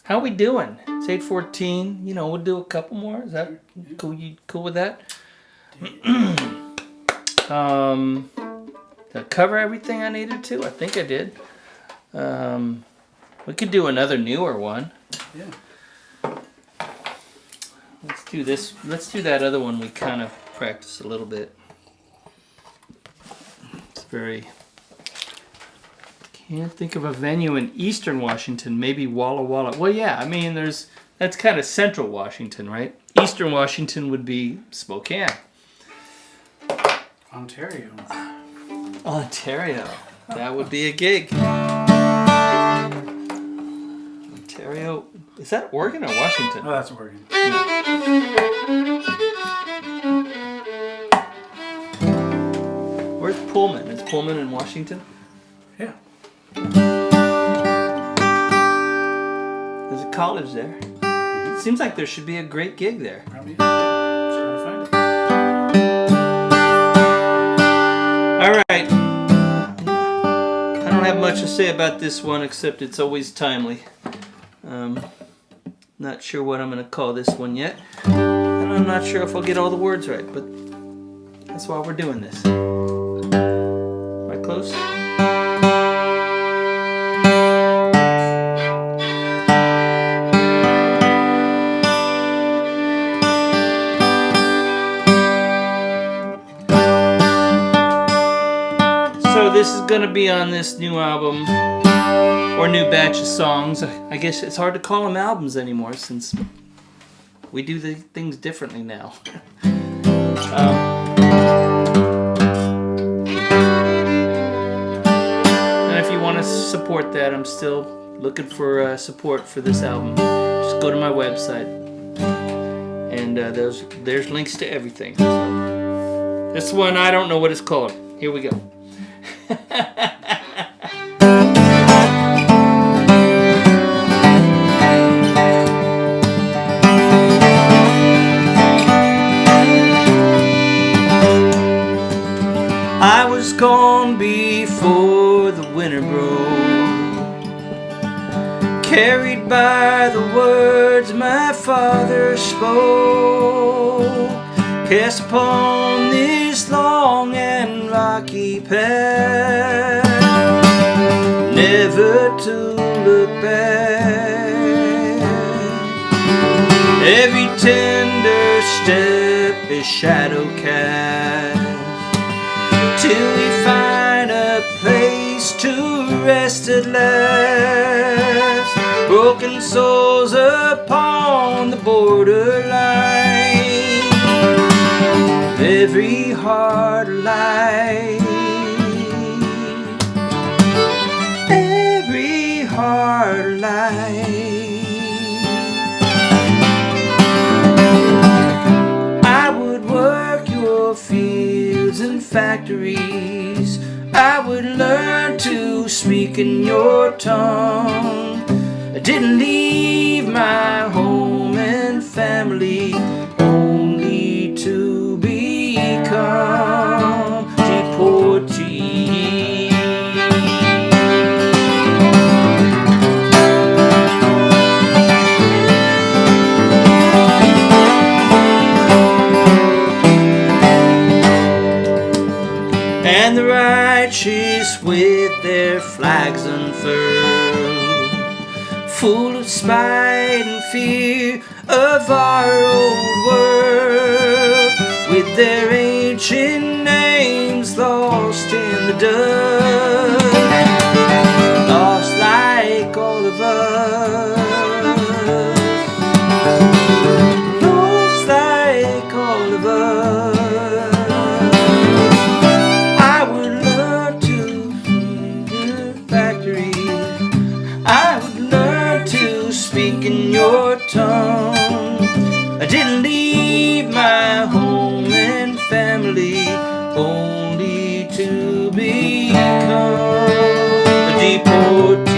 How we doing? It's 8:14. You know, we'll do a couple more. Is that cool? You cool with that? Did I cover everything I needed to? I think I did. We could do another newer one. Yeah. Let's do this. Let's do that other one we kind of practiced a little bit. It's very... Can't think of a venue in Eastern Washington. Maybe Walla Walla. Well, yeah. I mean, that's kind of Central Washington, right? Eastern Washington would be Spokane. Ontario. That would be a gig. Ontario. Is that Oregon or Washington? Oh, that's Oregon. Where's Pullman? Is Pullman in Washington? Yeah. There's a college there. Seems like there should be a great gig there. Probably. Just gotta find it. All right. I don't have much to say about this one except it's always timely. Not sure what I'm going to call this one yet. And I'm not sure if I'll get all the words right, but that's why we're doing this. Right close? So this is going to be on this new album, or new batch of songs. I guess it's hard to call them albums anymore since we do the things differently now. And if you want to support that, I'm still looking for support for this album. Just go to my website, and there's links to everything. So, this one, I don't know what it's called. Here we go. I was gone before the winter broke, carried by the words my father spoke, cast upon this long and rocky path, never to look back. Every tender step is shadow cast, till we find a place to rest at last. Broken souls upon the borderline, every heart alive, every heart alive. I would work your fields and factories, I would learn to speak in your tongue. I didn't leave my home and family only to become deportee. And the righteous with their flags unfurled, full of spite and fear of our old world, with their ancient names lost in the dust, lost like all of us, lost like all of us. Speak in your tongue. I didn't leave my home and family only to become a deportee.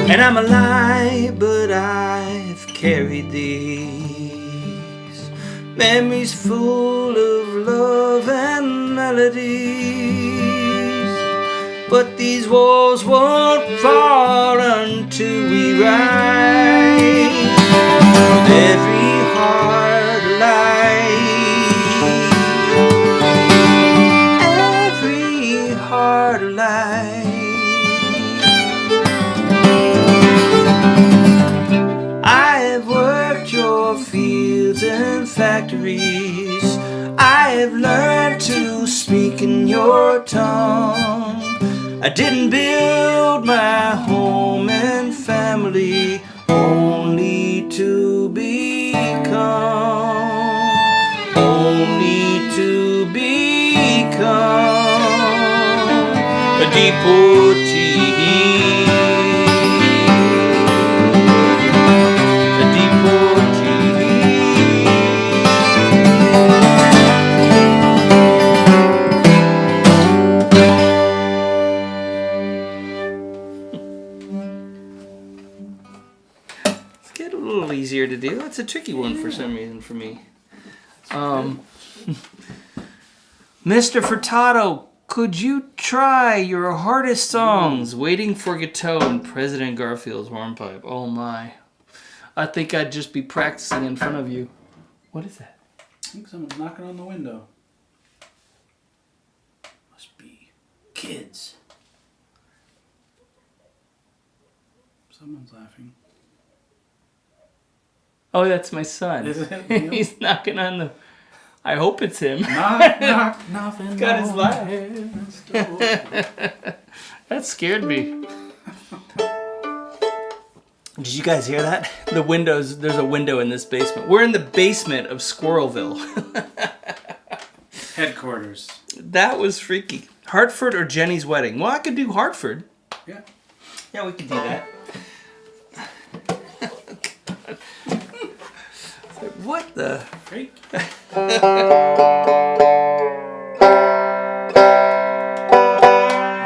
And I'm alive, but I've carried these memories full of love and melodies. But these walls won't fall until we rise, every heart alive, every heart alive. Fields and factories, I have learned to speak in your tongue. I didn't build my home and family family, only to become a deportee. A deportee. Let's get a little easier to do. That's a tricky one for some reason for me. Mr. Furtado, could you try your hardest songs, Waiting for Godot and President Garfield's Hornpipe? Oh my. I think I'd just be practicing in front of you. What is that? I think someone's knocking on the window. Must be kids. Someone's laughing. Oh, that's my son. Is it? He's knocking on the... I hope it's him. Knock, knock, nothing. Got his laugh. laugh. That scared me. Did you guys hear that? The windows, there's a window in this basement. We're in the basement of Squirrelville. Headquarters. That was freaky. Hartford or Jenny's wedding? Well, I could do Hartford. Yeah. Yeah, we could do that. What the? Freak. You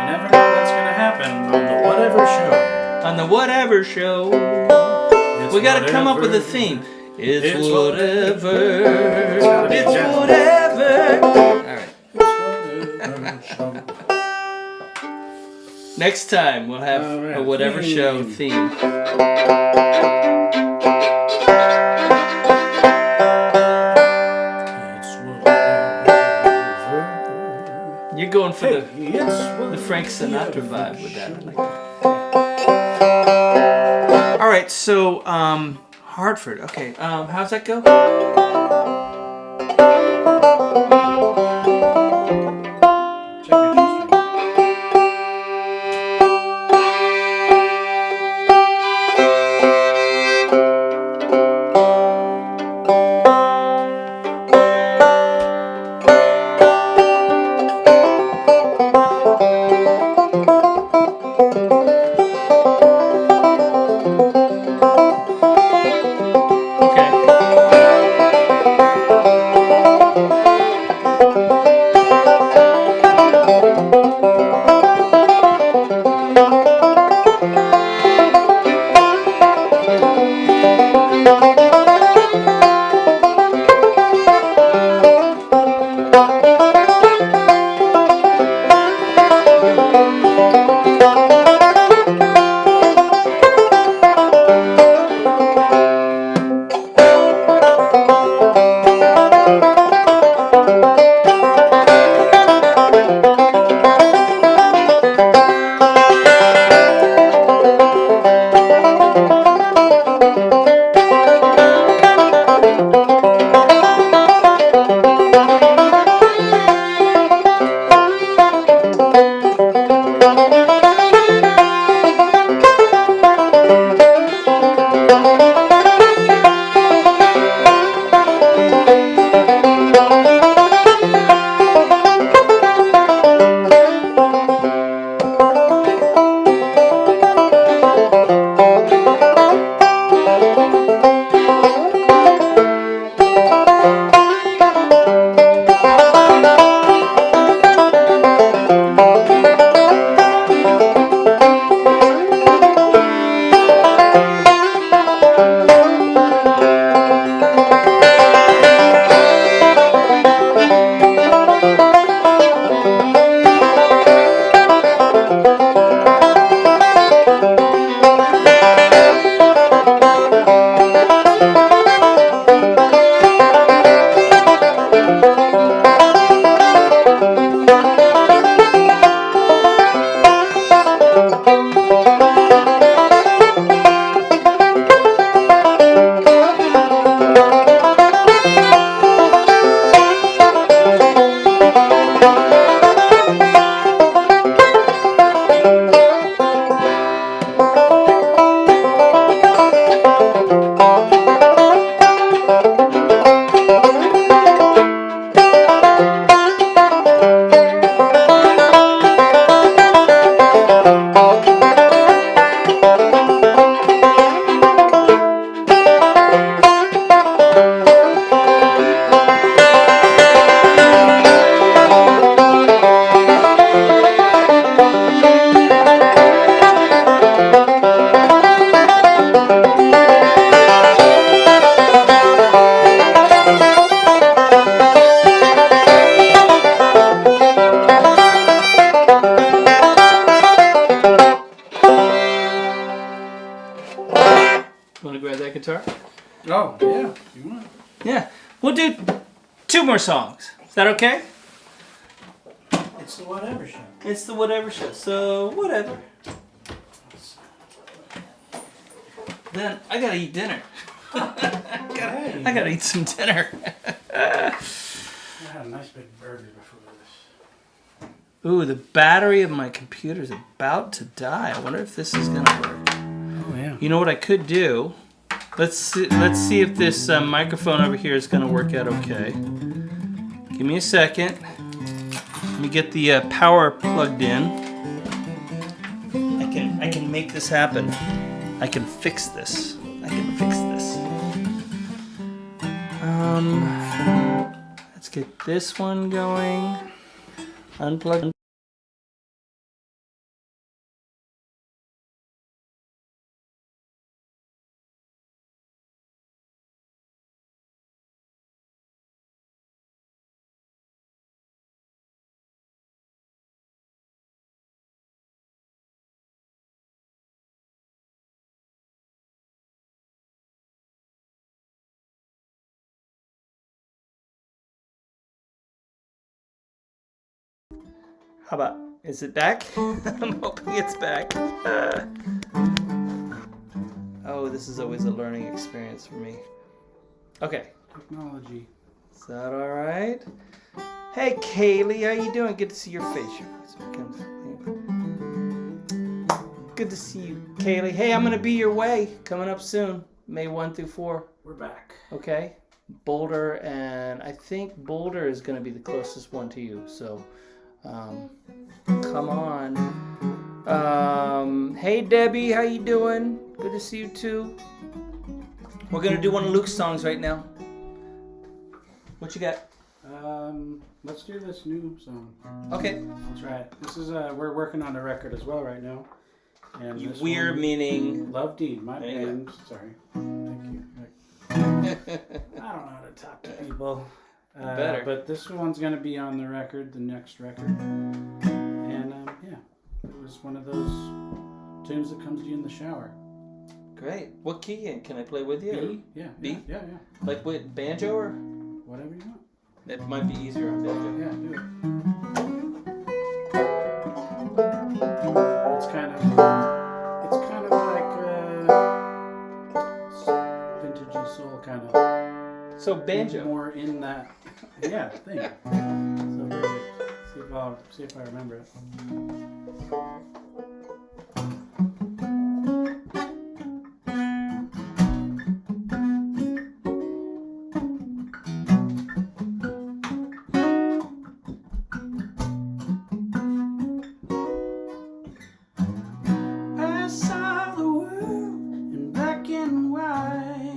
never know what's gonna happen on the whatever show. On the whatever show. It's We gotta come up with a whatever. theme. It's It's whatever. It's gotta be It's jazz. whatever. Alright. It's whatever show. Next time we'll have Alright. a whatever show theme. It's whatever. You're going for Hey, the it's Frank Sinatra whatever vibe with that. I like show. that. Alright, so Hartford. Okay. How's that go? Check your G string. Okay. that guitar? Oh, yeah. If you want. Yeah. We'll do 2 more songs. Is that okay? It's the whatever show. It's the whatever show. So, whatever. Then I gotta eat dinner. I gotta eat some dinner. I had a nice big burger before this. Ooh, the battery of my computer is about to die. I wonder if this is gonna work. Oh yeah. You know what I could do? Let's see if this microphone over here is gonna work out okay. Give me a second. Let me get the power plugged in. I can make this happen. I can fix this. Let's get this one going. Unplug. How about, is it back? I'm hoping it's back. Oh, this is always a learning experience for me. Okay. Technology. Is that all right? Hey, Kaylee, how you doing? Good to see your face. Good to see you, Kaylee. Hey, I'm going to be your way coming up soon. May 1 through 4. We're back. Okay. Boulder, and I think Boulder is going to be the closest one to you. So, come on. Hey, Debbie, how you doing? Good to see you, too. We're going to do one of Luke's songs right now. What you got? Let's do this new song. Okay. I'll try it. This is we're working on a record as well right now. And this We're one, meaning Love Deed, my There you band. Sorry. Thank you. I don't know how to talk to people. Better. But this one's gonna be on the record, the next record. And yeah, it was one of those tunes that comes to you in the shower. Great. What key can I play with you? B? Yeah. B? Yeah. Like with banjo or? Whatever you want. That might be easier on banjo. Yeah, do it. It's kind of like vintagey soul kind of. So banjo. More in that thing. So very good. See if I remember it. I saw the world in black and white.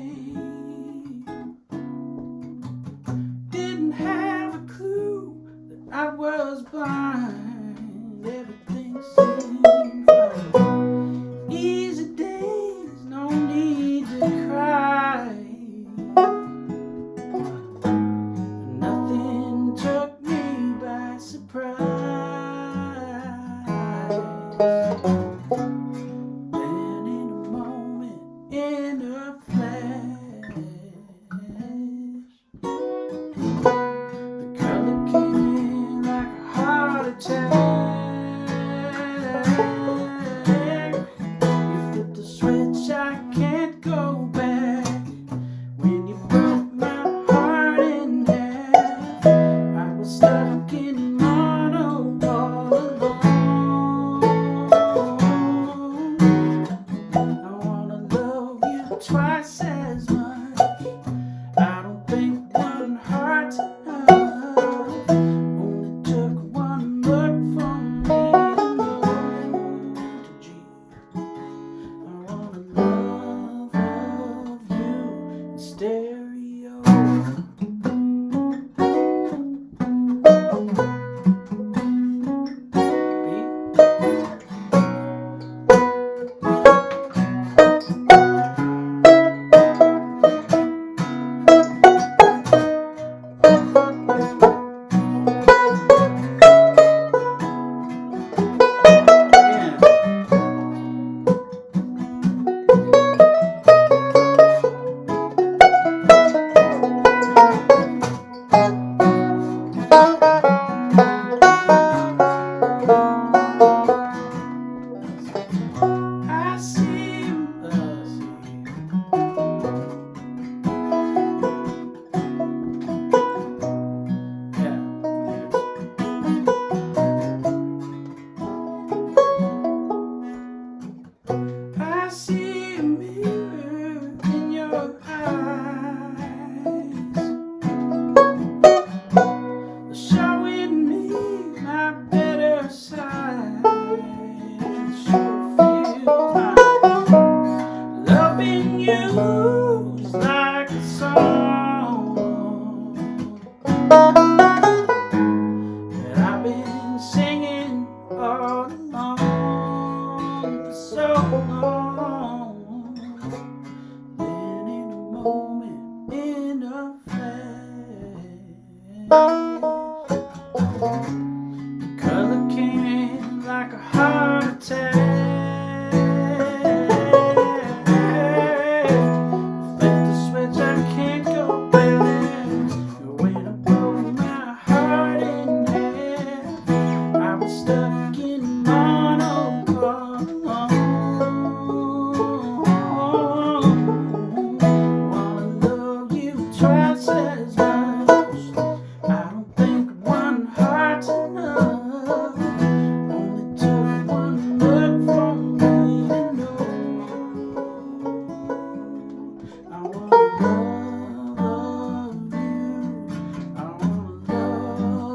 Didn't have a clue that I was blind. Everything seemed fine. Easy days, no need to cry. Nothing took me by surprise. Then in a moment, in a flash, the color came in like a heart attack. You flipped the switch, I can't go back. When you broke my heart in half, I was stuck in mono all alone. I wanna love you twice as much. I don't think one heart's enough. Only took one look from me to know to cheat. I wanna love you in stereo. Yeah.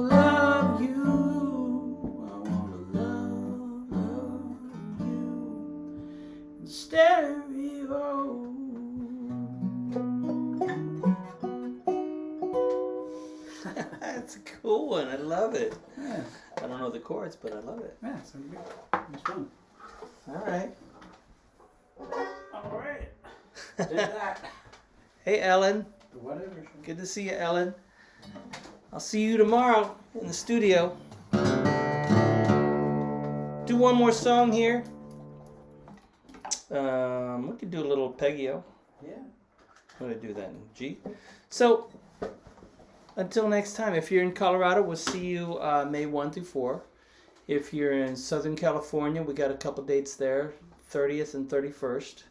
love you. I wanna love you. Stereo. That's a cool one. I love it. Yeah, I don't know the chords, but I love it. yeah, it's gonna be it's fun. All right. All right. Did that. Hey, Ellen. Whatever. Good to see you, Ellen. I'll see you tomorrow in the studio. Do one more song here. We could do a little Peggio. Yeah. I'm going to do that in G. So, until next time, if you're in Colorado, we'll see you May 1 through 4. If you're in Southern California, we got a couple dates there, 30th and 31st.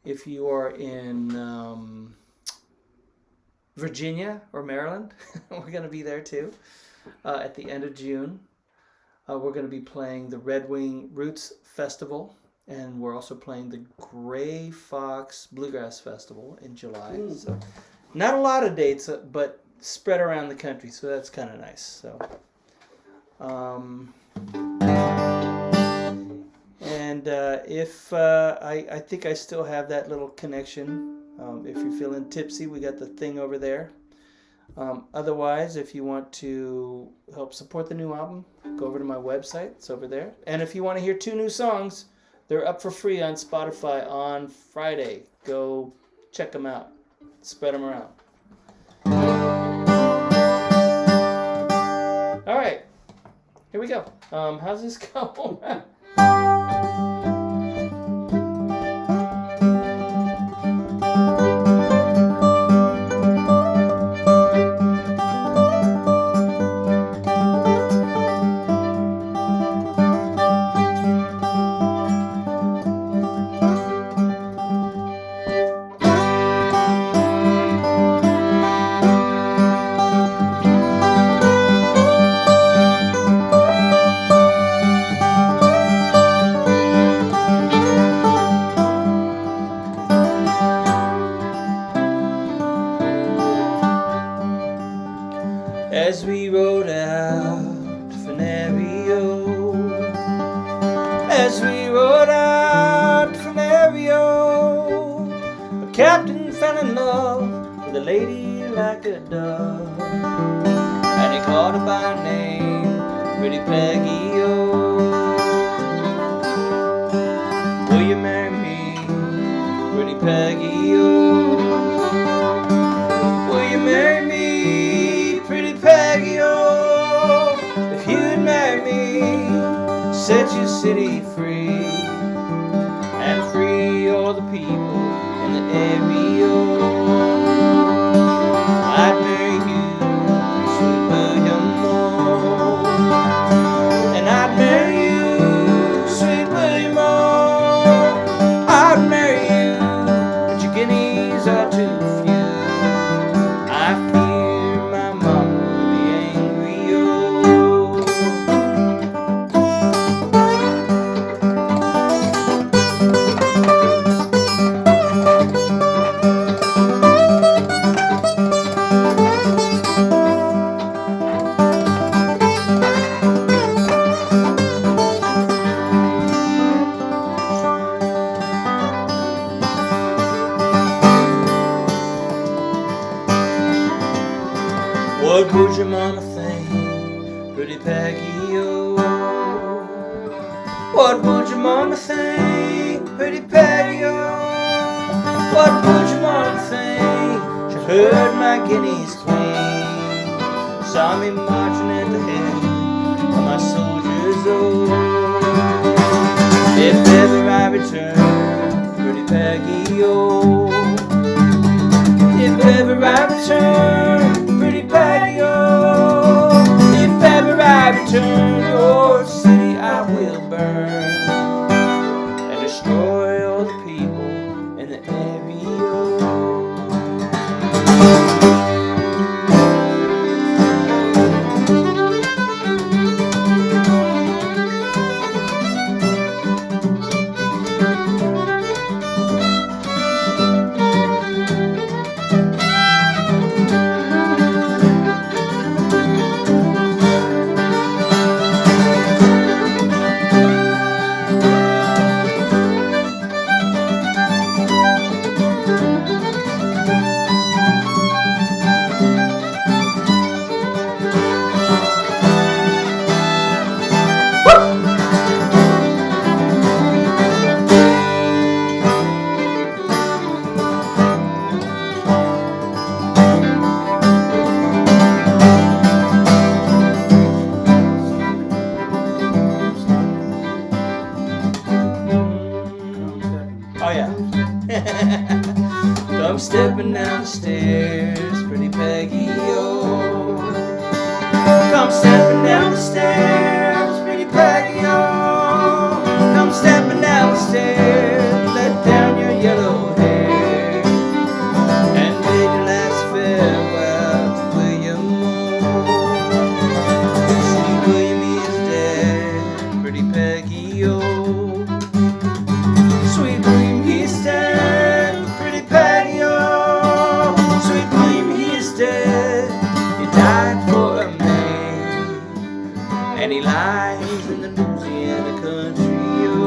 If you are in Virginia or Maryland, we're going to be there too at the end of June. We're going to be playing the Red Wing Roots Festival, and we're also playing the Gray Fox Bluegrass Festival in July. So, not a lot of dates, but spread around the country, so that's kind of nice. So, and if I think I still have that little connection. If you're feeling tipsy, we got the thing over there. Otherwise, if you want to help support the new album, go over to my website. It's over there. And if you want to hear 2 new songs, they're up for free on Spotify on Friday. Go check them out. Spread them around. All right. Here we go. How's this go? As we rode out Fanario, as we rode out Fanario, a captain fell in love with a lady like a dove, and he called her by name, Pretty Peggy, oh. Will you marry me, Pretty Peggy, oh? Will you marry me, Pretty Peggy, oh? If you'd marry me, set your city free, and free all the people in the area. I'd marry you, sweet William Moore, and I'd marry you, sweet William Moore. I'd marry you, but your guineas are too few. I fear my mama will be angry, oh. What would your mama think, Pretty Peggy, oh? What would your mama think, Pretty Peggy, oh? What would your mama think? She heard my guineas cling, saw me marching at the head of my soldiers, oh. If ever I return, Pretty Peggy, oh. If ever I return, Pretty Peggy, oh. If ever I return, your city I will burn and destroy all the people in the area. Come stepping down the stairs, pretty Peggy, oh. Come stepping down the stairs, pretty Peggy, oh. Come stepping down the stairs, let down your yellow hair, and bid your last farewell to William Moore. Sweet William is dead, pretty Peggy, oh. Sweet William, he's dead, pretty Peggy, oh. Sweet William, he is dead. He died for a man, and he lies in the Louisiana country, oh.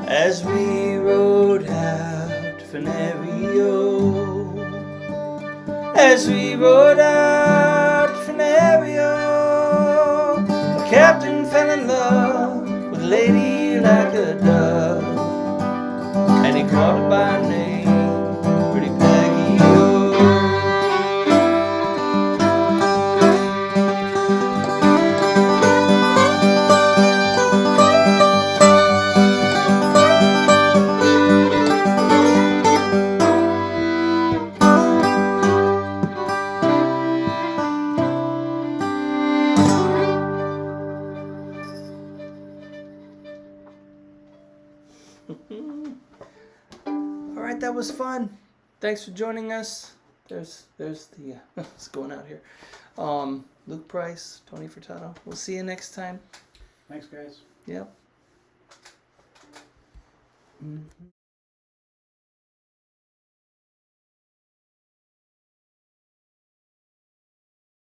As we rode out Venerio, as we rode out Venerio, the captain fell in love with a lady like a dove, and he called her by name, pretty Peggy, oh. All right, that was fun. Thanks for joining us. There's the it's going out here. Luke Price, Tony Furtado. We'll see you next time. Thanks, guys. Yep. Mm-hmm.